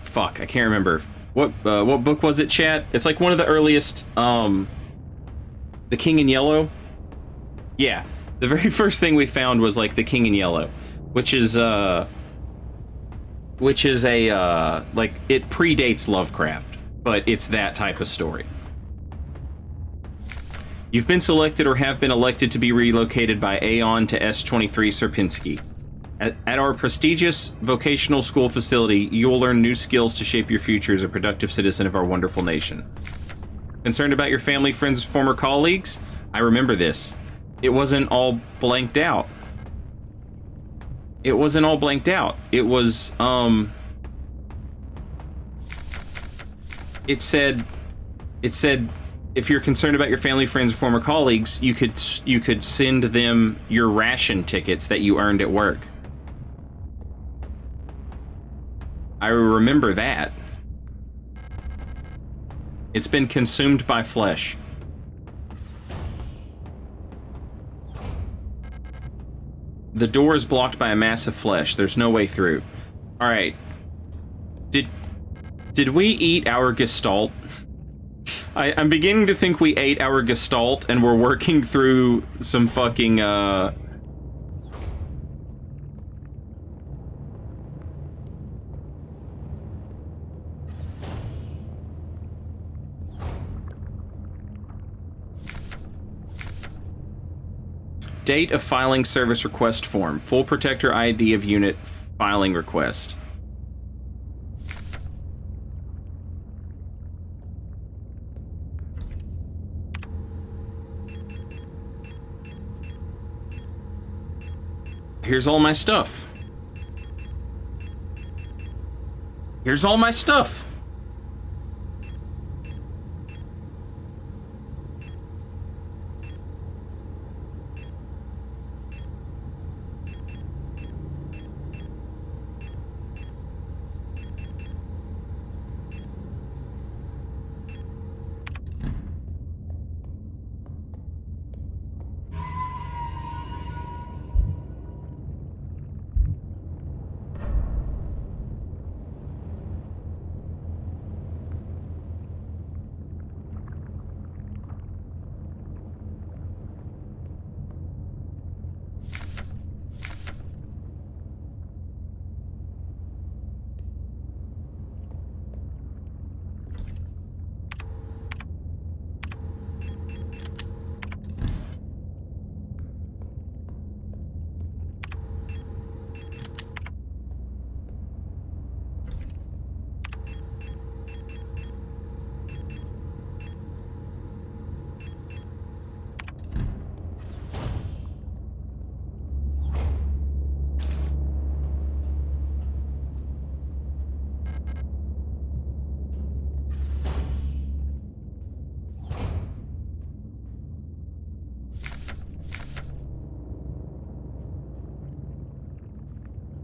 fuck, I can't remember. What book was it, chat? It's like one of the earliest, The King in Yellow? Yeah, the very first thing we found was, like, The King in Yellow, which is a, like, it predates Lovecraft, but it's that type of story. You've been selected or have been elected to be relocated by Aeon to S-23 Sierpinski. At our prestigious vocational school facility, you will learn new skills to shape your future as a productive citizen of our wonderful nation. Concerned about your family, friends, former colleagues? I remember this. It wasn't all blanked out. It wasn't all blanked out. It was, it said, if you're concerned about your family, friends, or former colleagues, you could send them your ration tickets that you earned at work. I remember that. It's been consumed by flesh. The door is blocked by a mass of flesh. There's no way through. All right. Did we eat our gestalt? I'm beginning to think we ate our gestalt and we're working through some fucking, Date of filing service request form. Full protector ID of unit filing request. Here's all my stuff. Here's all my stuff.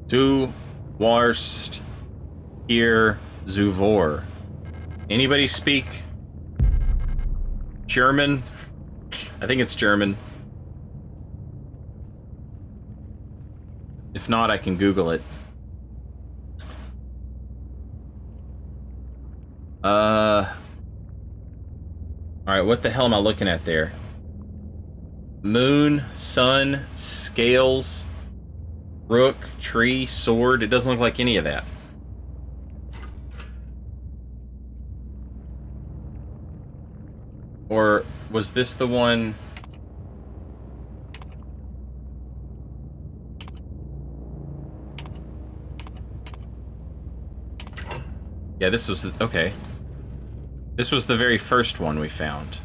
Du warst hier zuvor. Anybody speak German? I think it's German. If not, I can Google it. Alright, what the hell am I looking at there? Moon, sun, scales, rook, tree, sword. It doesn't look like any of that. Or was this the one? Yeah, this was... Okay. This was the very first one we found.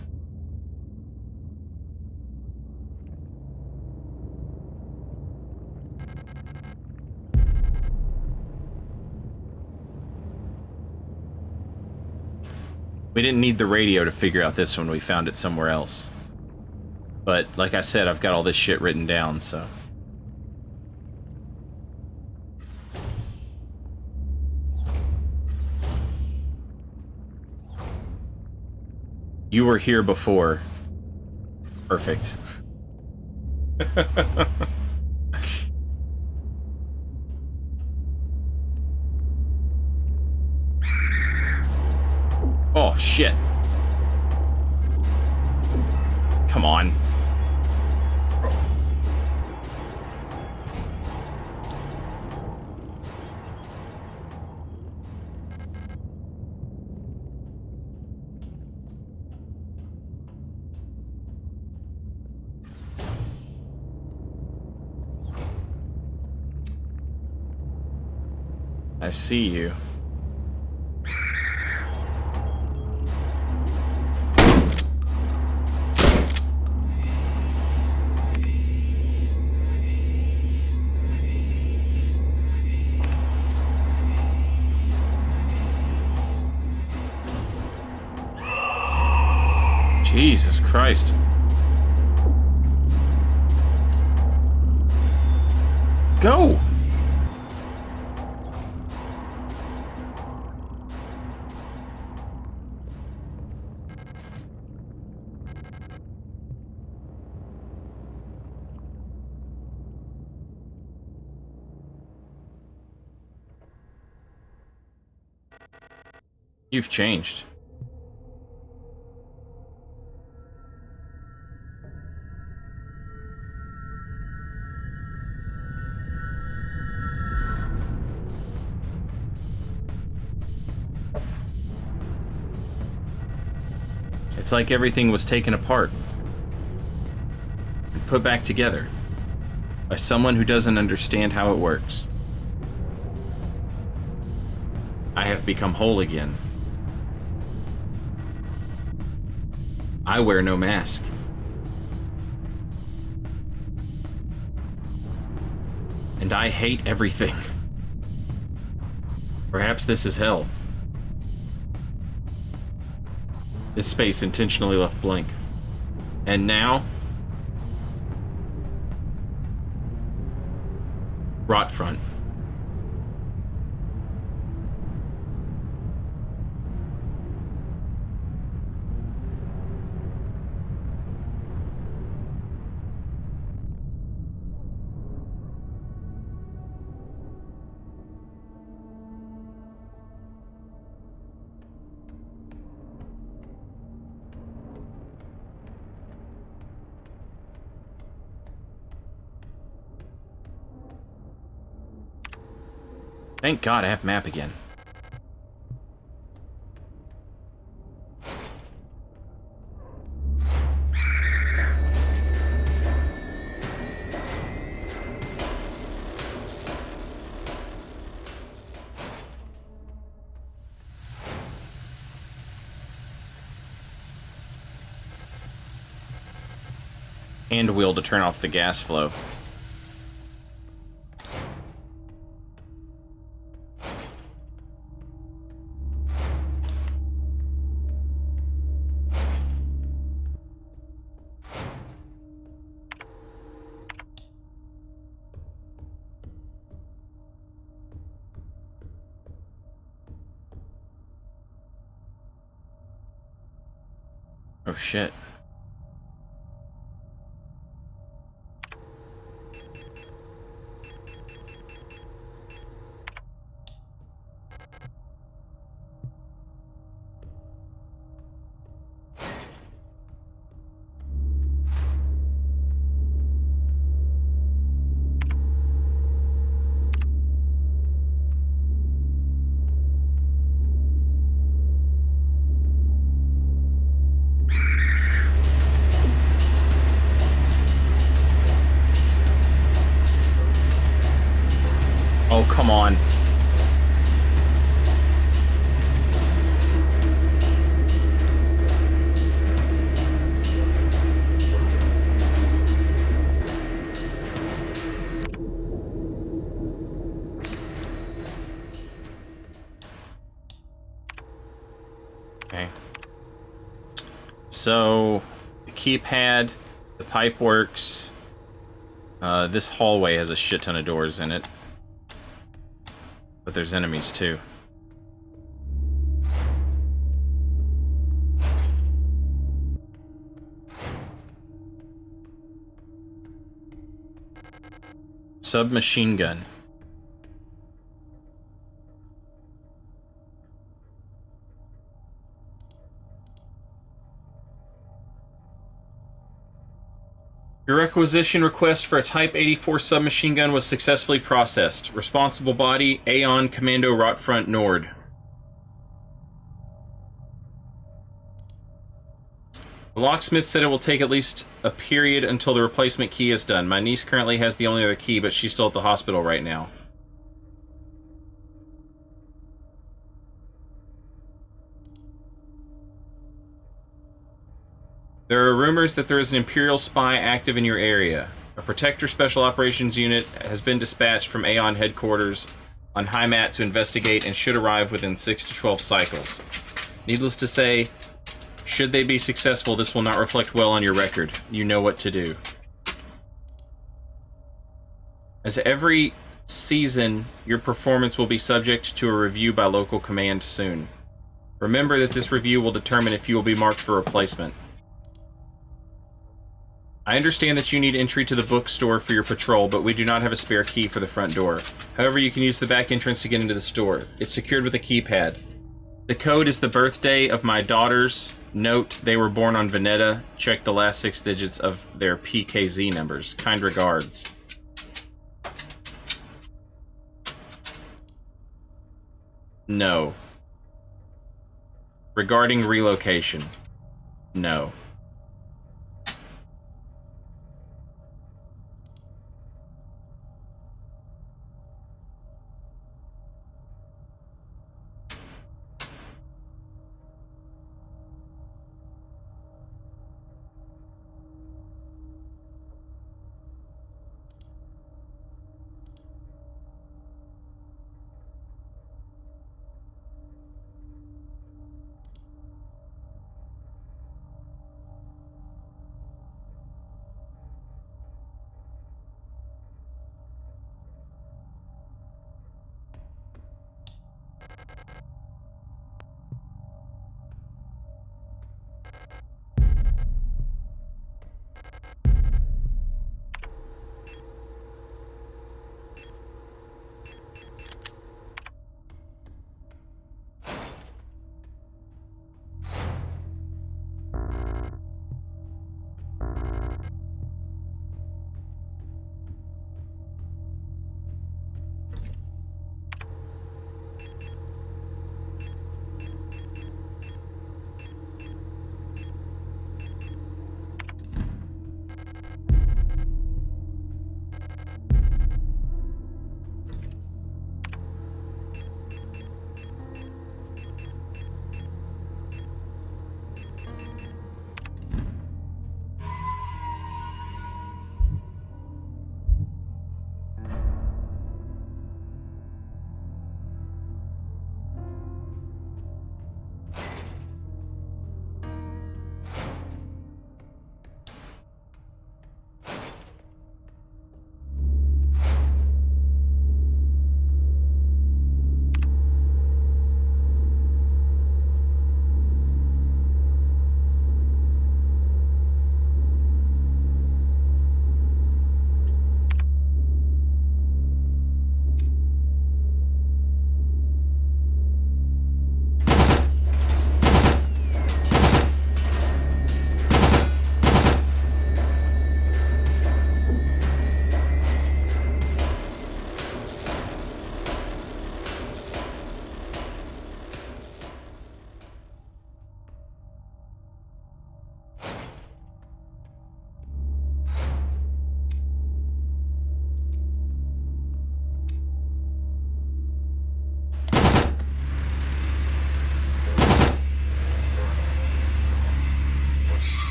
We didn't need the radio to figure out this one. We found it somewhere else. But, like I said, I've got all this shit written down, so... You were here before. Perfect. Oh, shit. Come on. I see you. Jesus Christ. Go! You've changed. It's like everything was taken apart and put back together by someone who doesn't understand how it works. I have become whole again. I wear no mask. And I hate everything. Perhaps this is hell. This space intentionally left blank. And now... Rot front. Thank God I have map again. And wheel to turn off the gas flow. Oh shit. Oh, come on. So, the keypad, the pipe works. This hallway has a shit ton of doors in it. But there's enemies too. Submachine gun. Your requisition request for a Type 84 submachine gun was successfully processed. Responsible body, Aeon Commando Rotfront Nord. The locksmith said it will take at least a period until the replacement key is done. My niece currently has the only other key, but she's still at the hospital right now. There are rumors that there is an Imperial spy active in your area. A Protector Special Operations Unit has been dispatched from Aeon headquarters on Heimat to investigate and should arrive within 6 to 12 cycles. Needless to say, should they be successful, this will not reflect well on your record. You know what to do. As every season, your performance will be subject to a review by local command soon. Remember that this review will determine if you will be marked for replacement. I understand that you need entry to the bookstore for your patrol, but we do not have a spare key for the front door. However, you can use the back entrance to get into the store. It's secured with a keypad. The code is the birthday of my daughters. Note, they were born on Veneta. Check the last 6 digits of their PKZ numbers. Kind regards. No. Regarding relocation. No.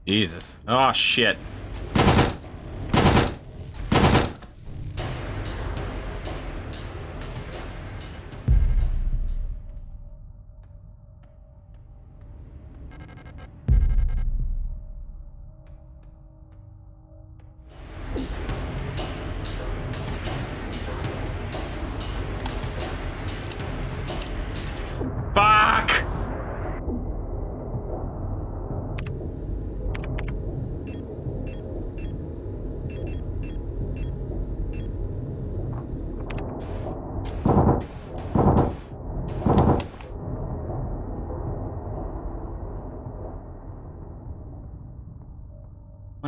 Jesus. Oh, shit.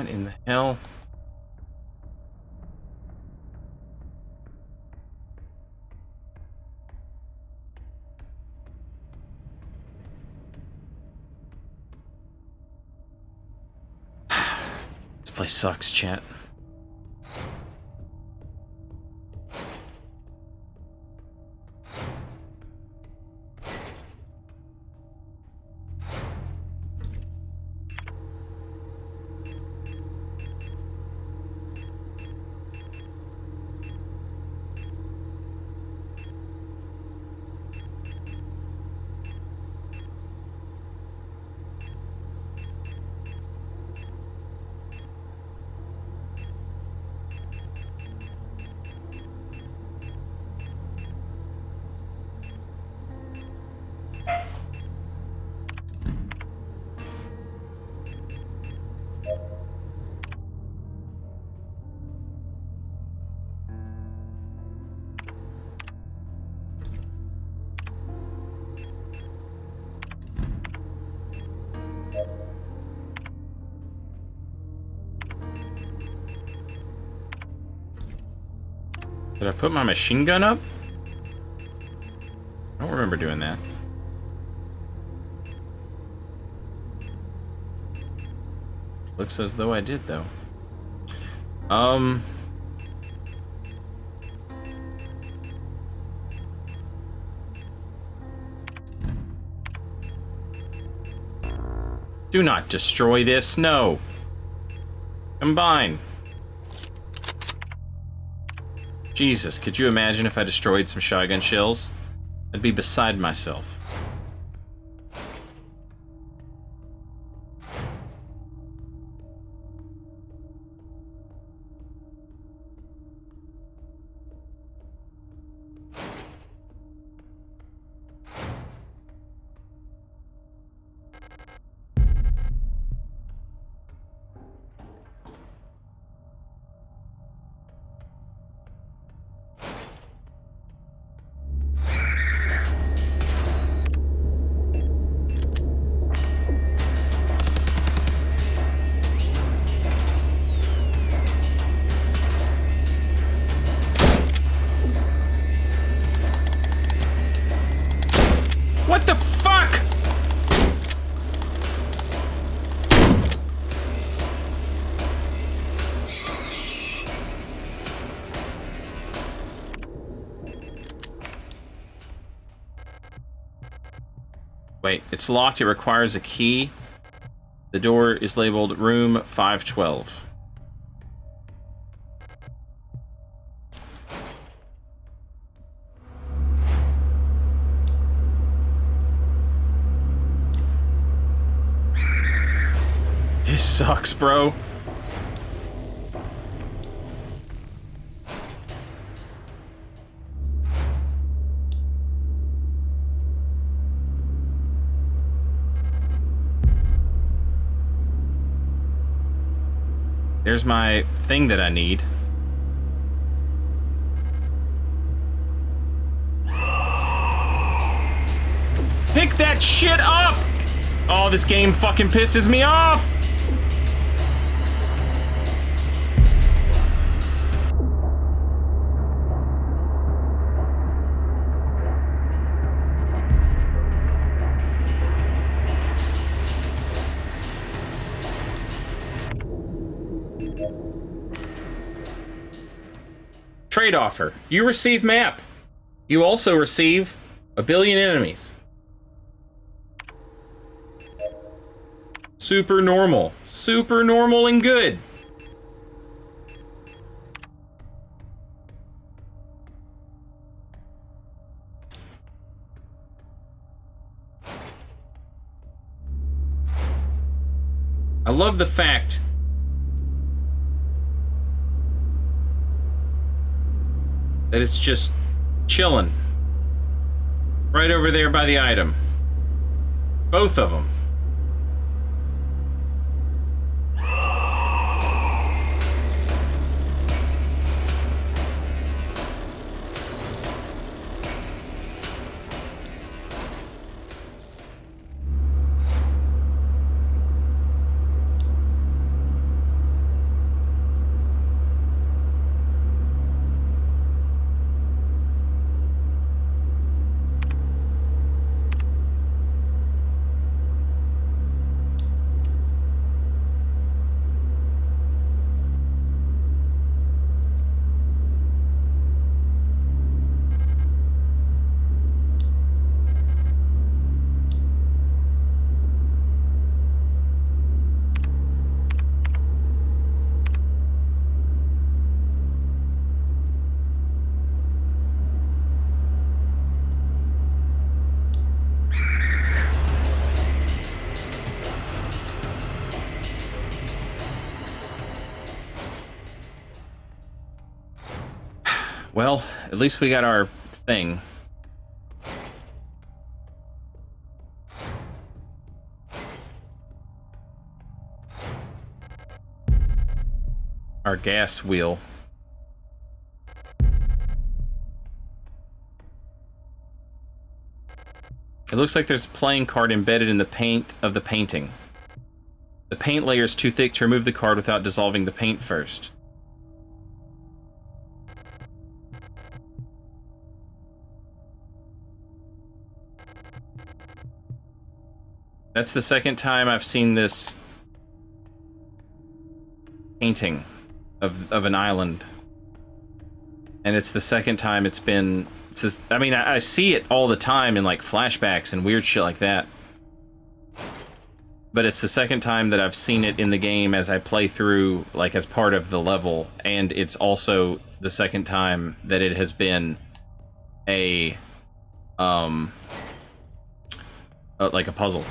What in the hell? This place sucks, chat. Did I put my machine gun up? I don't remember doing that. Looks as though I did, though. Do not destroy this, no. Combine. Jesus, could you imagine if I destroyed some shotgun shells? I'd be beside myself. What the fuck? Wait, it's locked. It requires a key. The door is labeled room 512. This sucks, bro. There's my thing that I need. Pick that shit up! Oh, this game fucking pisses me off! Trade offer. You receive map. You also receive 1 billion enemies. Super normal. Super normal and good. I love the fact that it's just chilling right over there by the item. Both of them. Well, at least we got our thing. Our gas wheel. It looks like there's a playing card embedded in the paint of the painting. The paint layer is too thick to remove the card without dissolving the paint first. That's the second time I've seen this painting of an island. And it's the second time it's been... I mean, I see it all the time in, like, flashbacks and weird shit like that. But it's the second time that I've seen it in the game as I play through, like, as part of the level. And it's also the second time that it has been a... like a puzzle.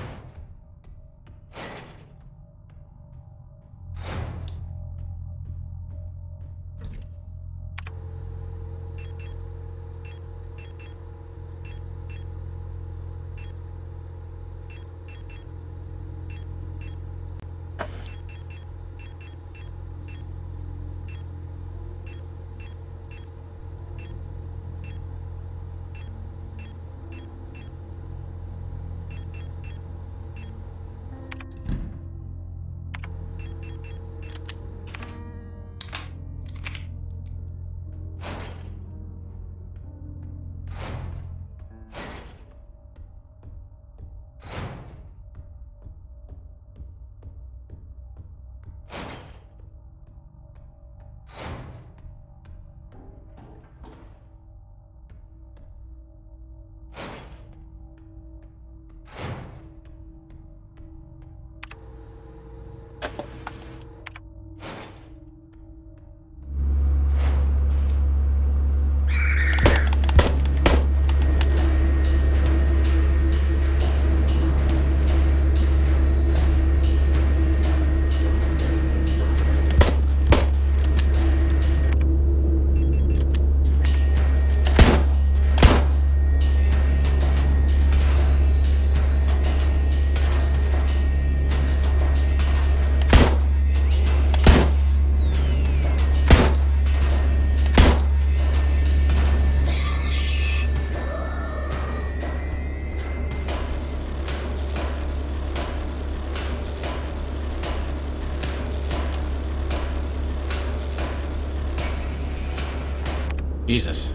Jesus.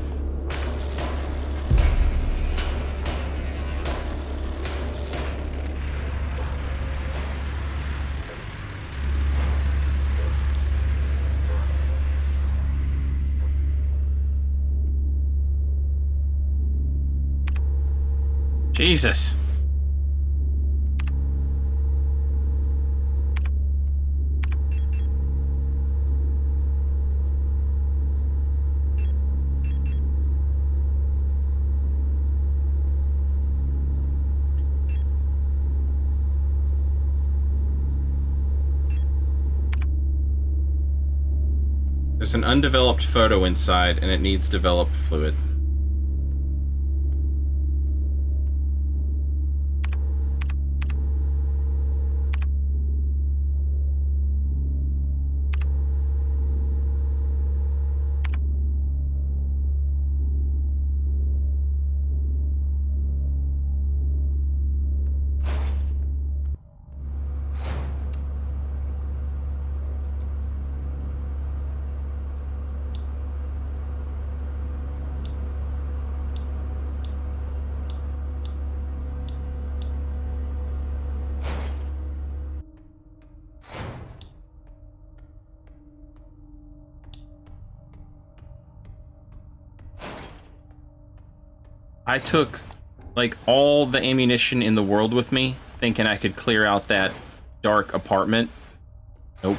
Jesus. There's an undeveloped photo inside, and it needs developed fluid. I took, like, all the ammunition in the world with me, thinking I could clear out that dark apartment. Nope.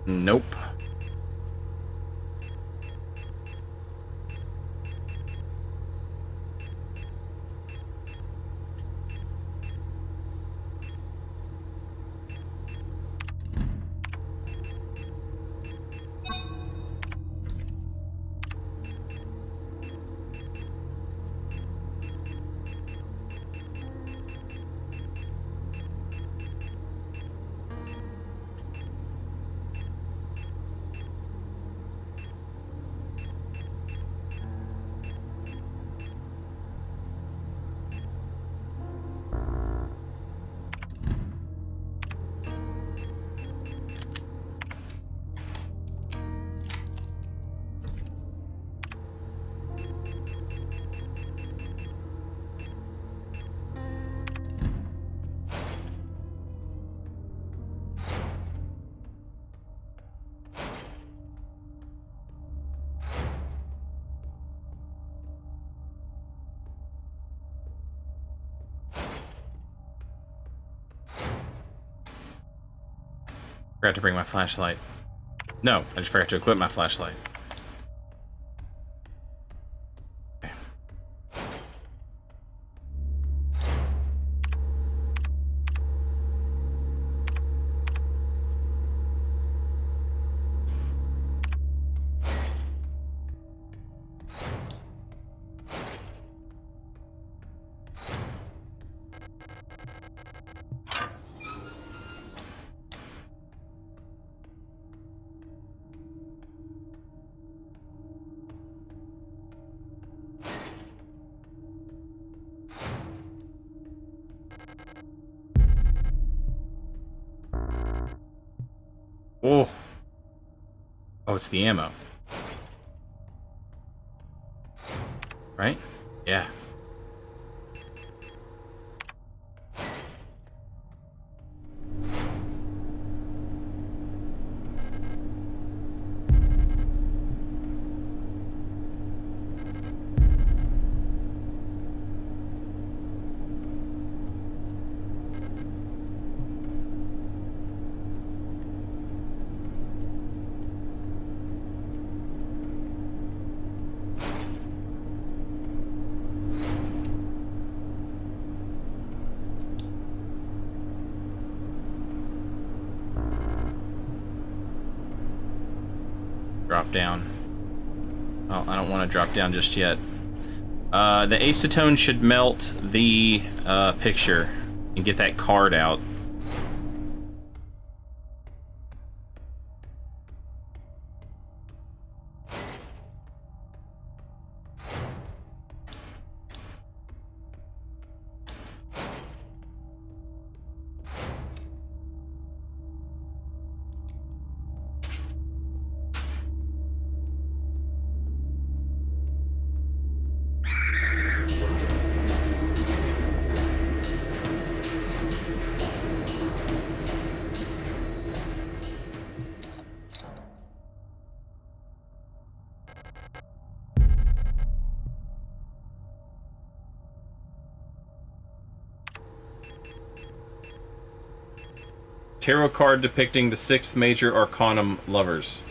Nope. Forgot to bring my flashlight. No, I just forgot to equip my flashlight. Okay. Oh. Oh, it's the ammo. Right? Yeah. Drop down. Well, I don't want to drop down just yet. The acetone should melt the picture and get that card out. Tarot card depicting the 6th major arcanum lovers.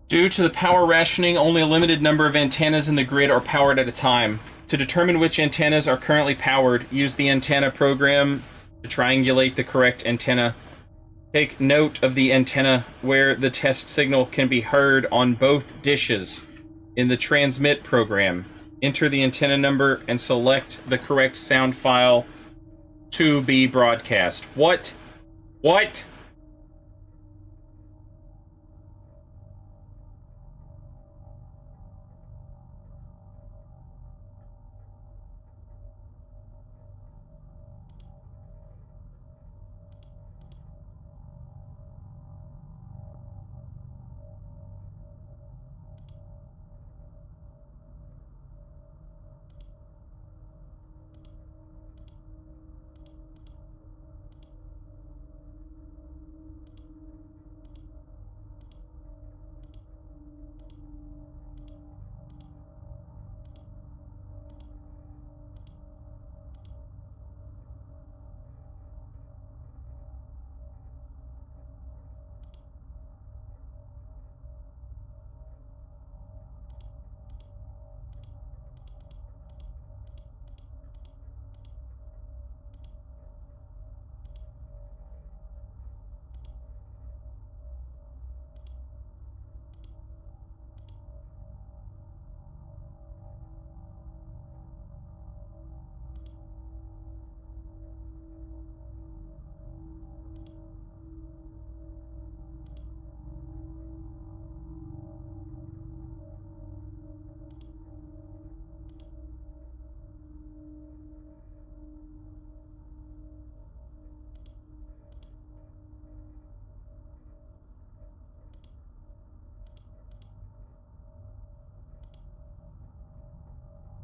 Due to the power rationing, only a limited number of antennas in the grid are powered at a time. To determine which antennas are currently powered, use the antenna program to triangulate the correct antenna. Take note of the antenna where the test signal can be heard on both dishes. In the transmit program, enter the antenna number and select the correct sound file to be broadcast. What? What?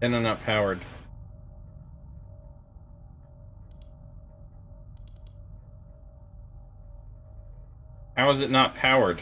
And I'm not powered. How is it not powered?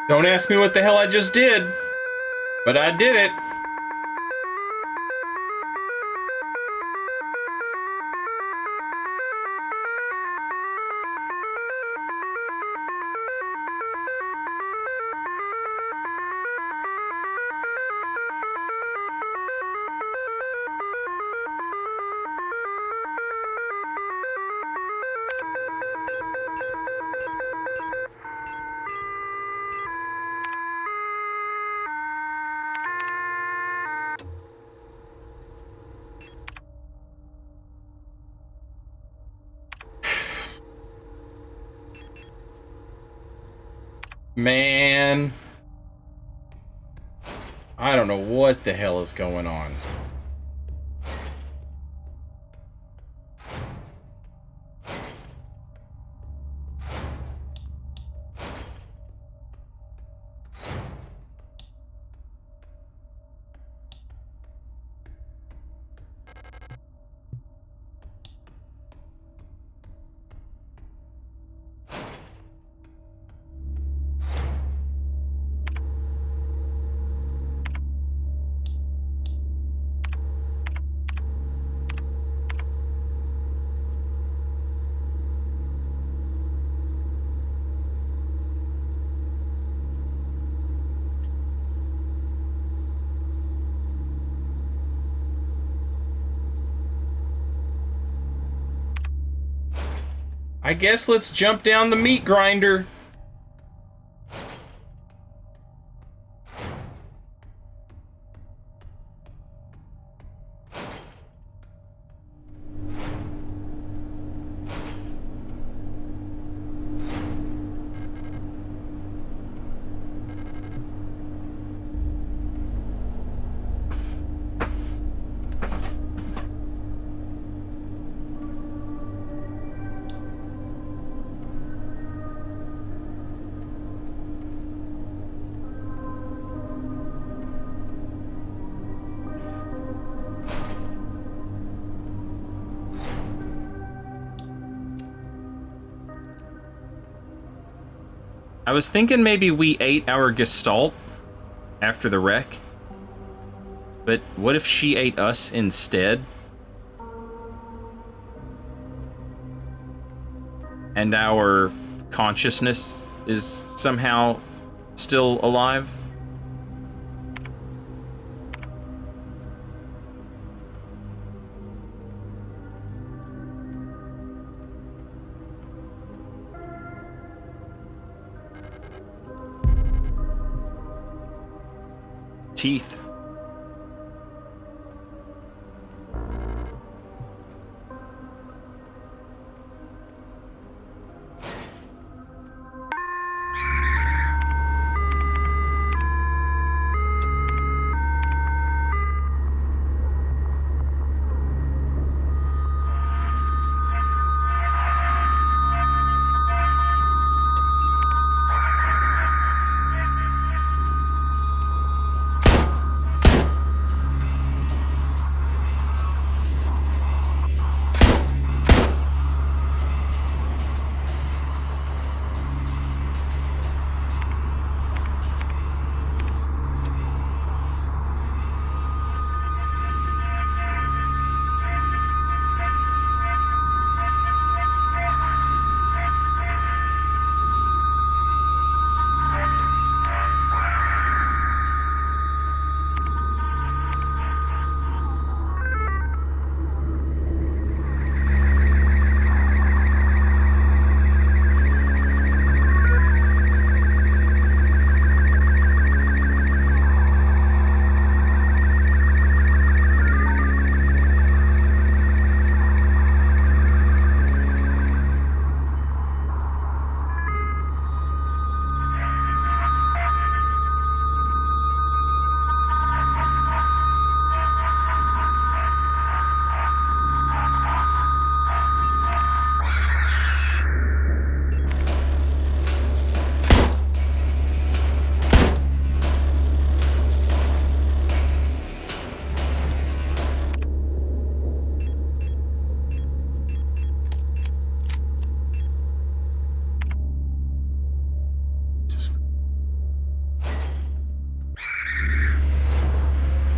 Don't ask me what the hell I just did, but I did it. Man, I don't know what the hell is going on. I guess let's jump down the meat grinder. I was thinking maybe we ate our Gestalt after the wreck. But what if she ate us instead? And our consciousness is somehow still alive? Teeth.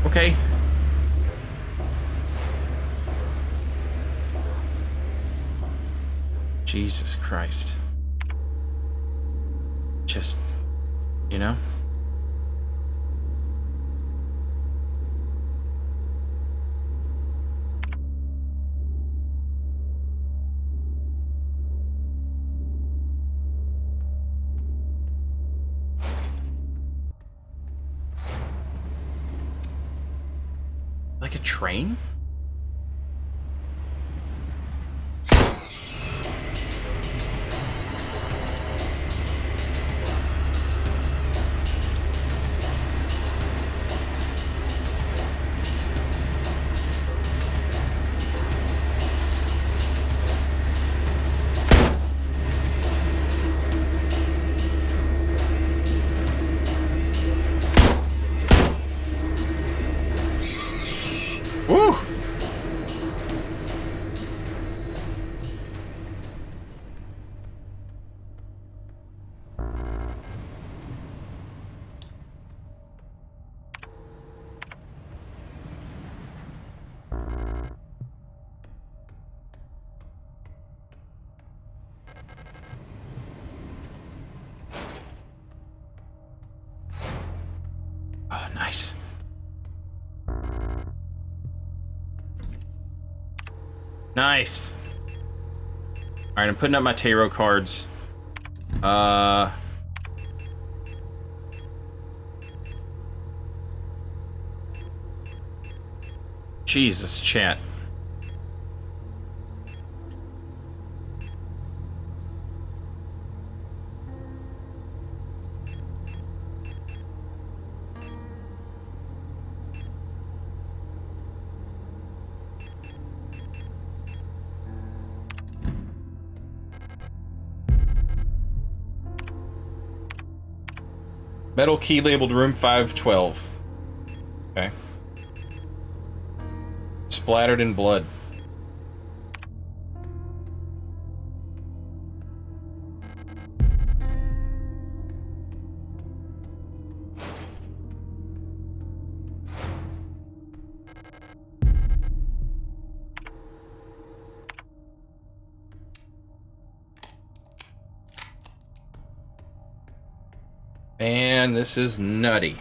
Okay. Jesus Christ. Just, you know? Like a train? Woo! Oh, nice. Nice. All right, I'm putting up my tarot cards. Jesus, chat. Metal key labeled room 512. Okay. Splattered in blood. Man, this is nutty.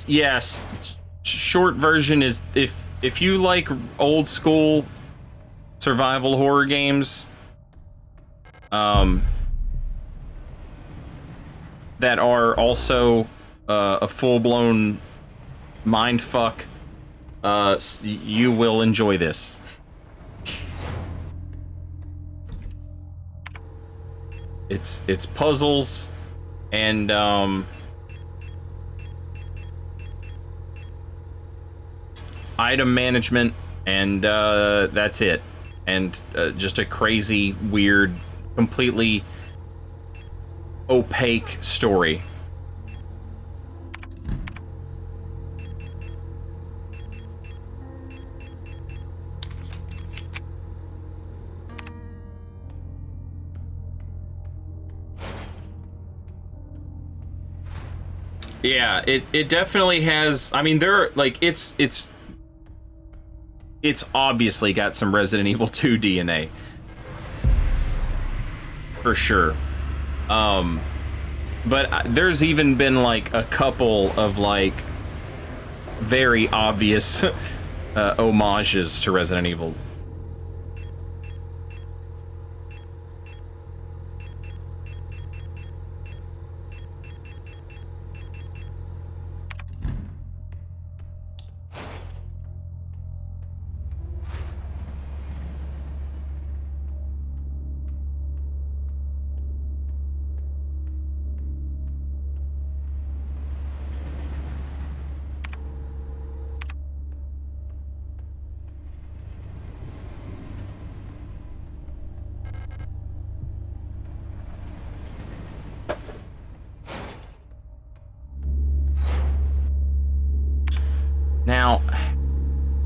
Yes, short version is if you like old school survival horror games, that are also a full-blown mind fuck, you will enjoy this. It's puzzles and item management, and that's it. And just a crazy, weird, completely opaque story. Yeah, it definitely has. I mean, there, like, it's obviously got some Resident Evil 2 DNA. For sure. But there's even been, like, a couple of, like, very obvious homages to Resident Evil. Now,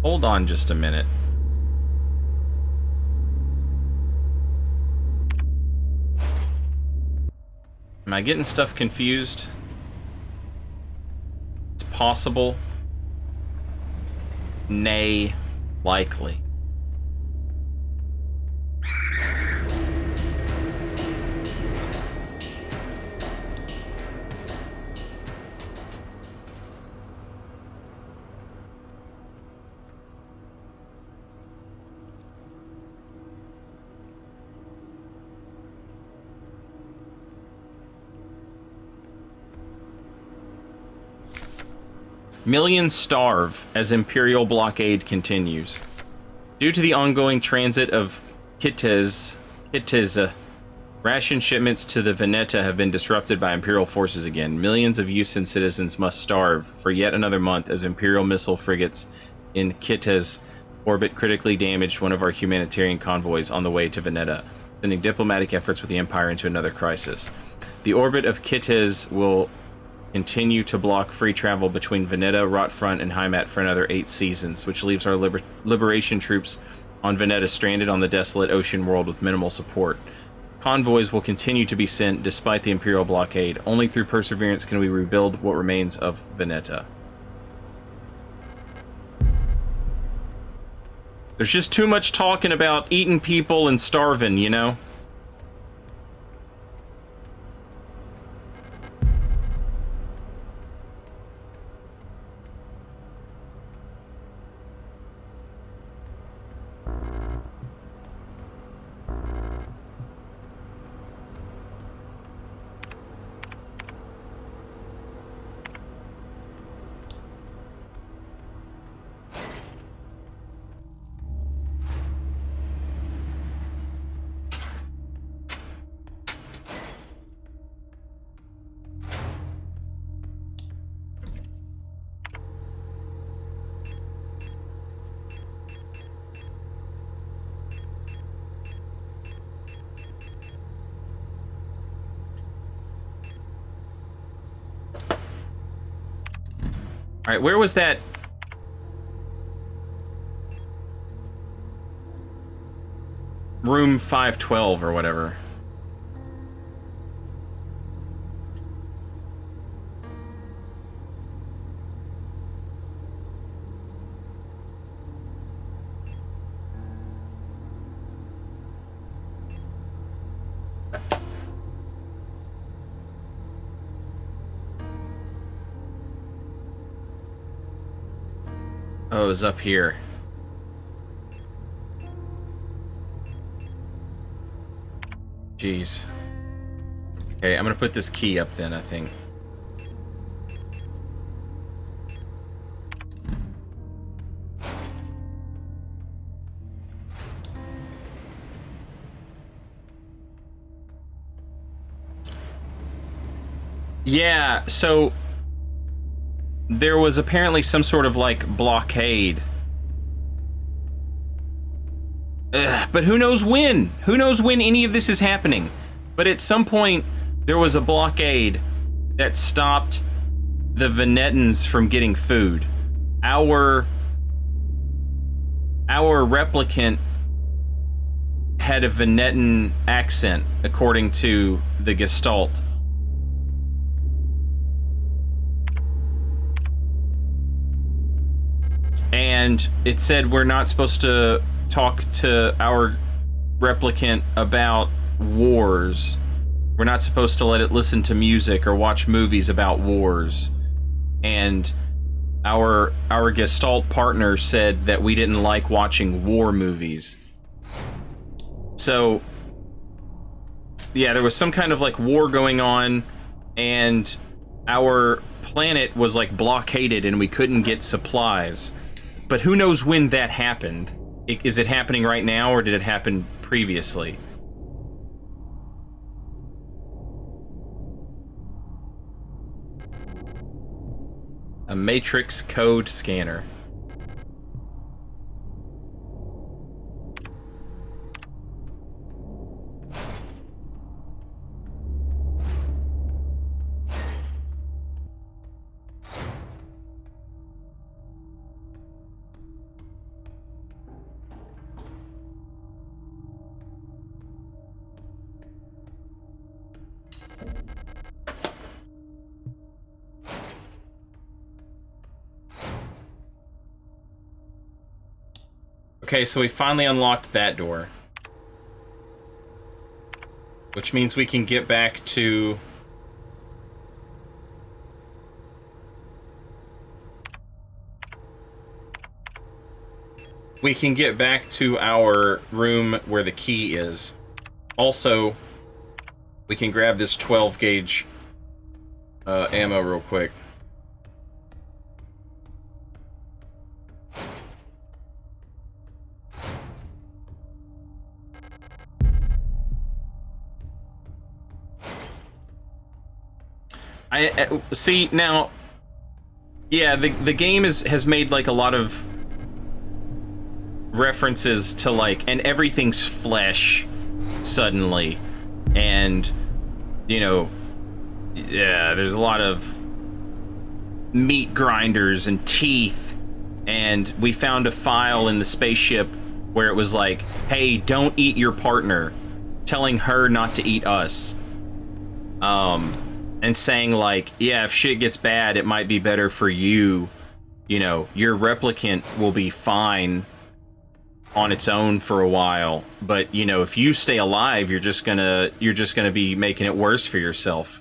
hold on just a minute. Am I getting stuff confused? It's possible. Nay, likely. Millions starve as Imperial blockade continues. Due to the ongoing transit of Kitez, ration shipments to the Veneta have been disrupted by Imperial forces again. Millions of Yusen citizens must starve for yet another month as Imperial missile frigates in Kitez orbit critically damaged one of our humanitarian convoys on the way to Veneta, sending diplomatic efforts with the Empire into another crisis. The orbit of Kitez will continue to block free travel between Veneta, Rotfront, and Heimat for another 8 seasons, which leaves our liberation troops on Veneta stranded on the desolate ocean world with minimal support. Convoys will continue to be sent despite the Imperial blockade. Only through perseverance can we rebuild what remains of Veneta. There's just too much talking about eating people and starving, you know? Alright, where was that? Room 512 or whatever. Oh, it was up here. Jeez. Okay, I'm gonna put this key up then, I think. Yeah, so there was apparently some sort of like blockade. But who knows when? Who knows when any of this is happening? But at some point, there was a blockade that stopped the Venettans from getting food. Our replicant had a Venettan accent, according to the Gestalt. And it said we're not supposed to talk to our replicant about wars. We're not supposed to let it listen to music or watch movies about wars. And our Gestalt partner said that we didn't like watching war movies. So, yeah, there was some kind of like war going on, and our planet was like blockaded and we couldn't get supplies. But who knows when that happened? Is it happening right now, or did it happen previously? A matrix code scanner. Okay, so we finally unlocked that door. Which means we can get back to... we can get back to our room where the key is. Also, we can grab this 12 gauge ammo real quick. I see now. Yeah, the game has made like a lot of references to like, and everything's flesh suddenly, and you know, yeah, there's a lot of meat grinders and teeth, and we found a file in the spaceship where it was like, hey, don't eat your partner, telling her not to eat us. And saying like, yeah, if shit gets bad, it might be better for you. You know, your replicant will be fine on its own for a while, but you know, if you stay alive, you're just gonna be making it worse for yourself.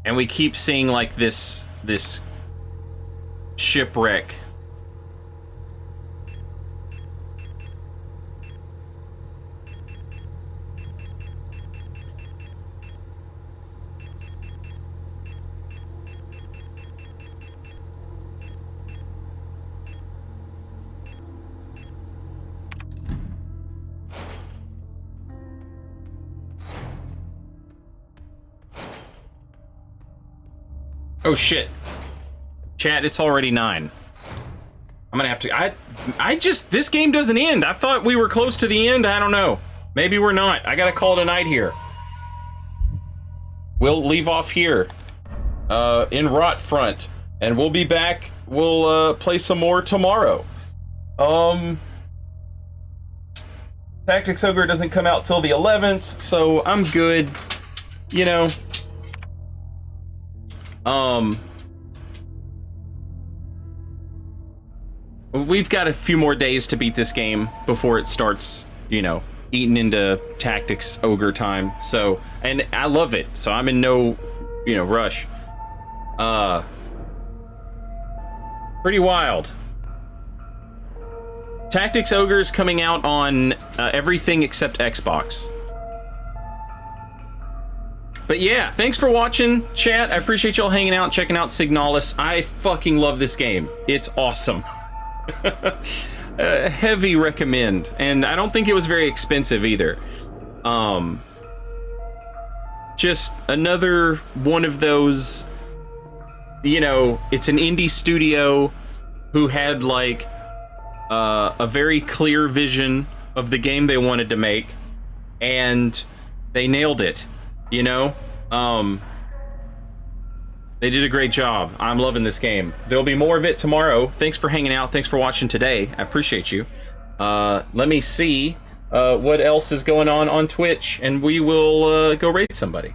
And we keep seeing like this shipwreck. Oh shit. Chat, it's already 9. I'm gonna have to... I just... This game doesn't end. I thought we were close to the end. I don't know. Maybe we're not. I gotta call it a night here. We'll leave off here. In Rot Front. And we'll be back. We'll play some more tomorrow. Tactics Ogre doesn't come out till the 11th, so I'm good. You know... we've got a few more days to beat this game before it starts, you know, eating into Tactics Ogre time. So, and I love it, so I'm in no, you know, rush. Pretty wild. Tactics Ogre is coming out on everything except Xbox. But yeah, thanks for watching, chat. I appreciate y'all hanging out, checking out Signalis. I fucking love this game. It's awesome. Heavy recommend. And I don't think it was very expensive either. Just another one of those, you know, it's an indie studio who had like a very clear vision of the game they wanted to make, and they nailed it. You know, they did a great job. I'm loving this game. There'll be more of it tomorrow. Thanks for hanging out. Thanks for watching today. I appreciate you. Let me see what else is going on Twitch, and we will go raid somebody.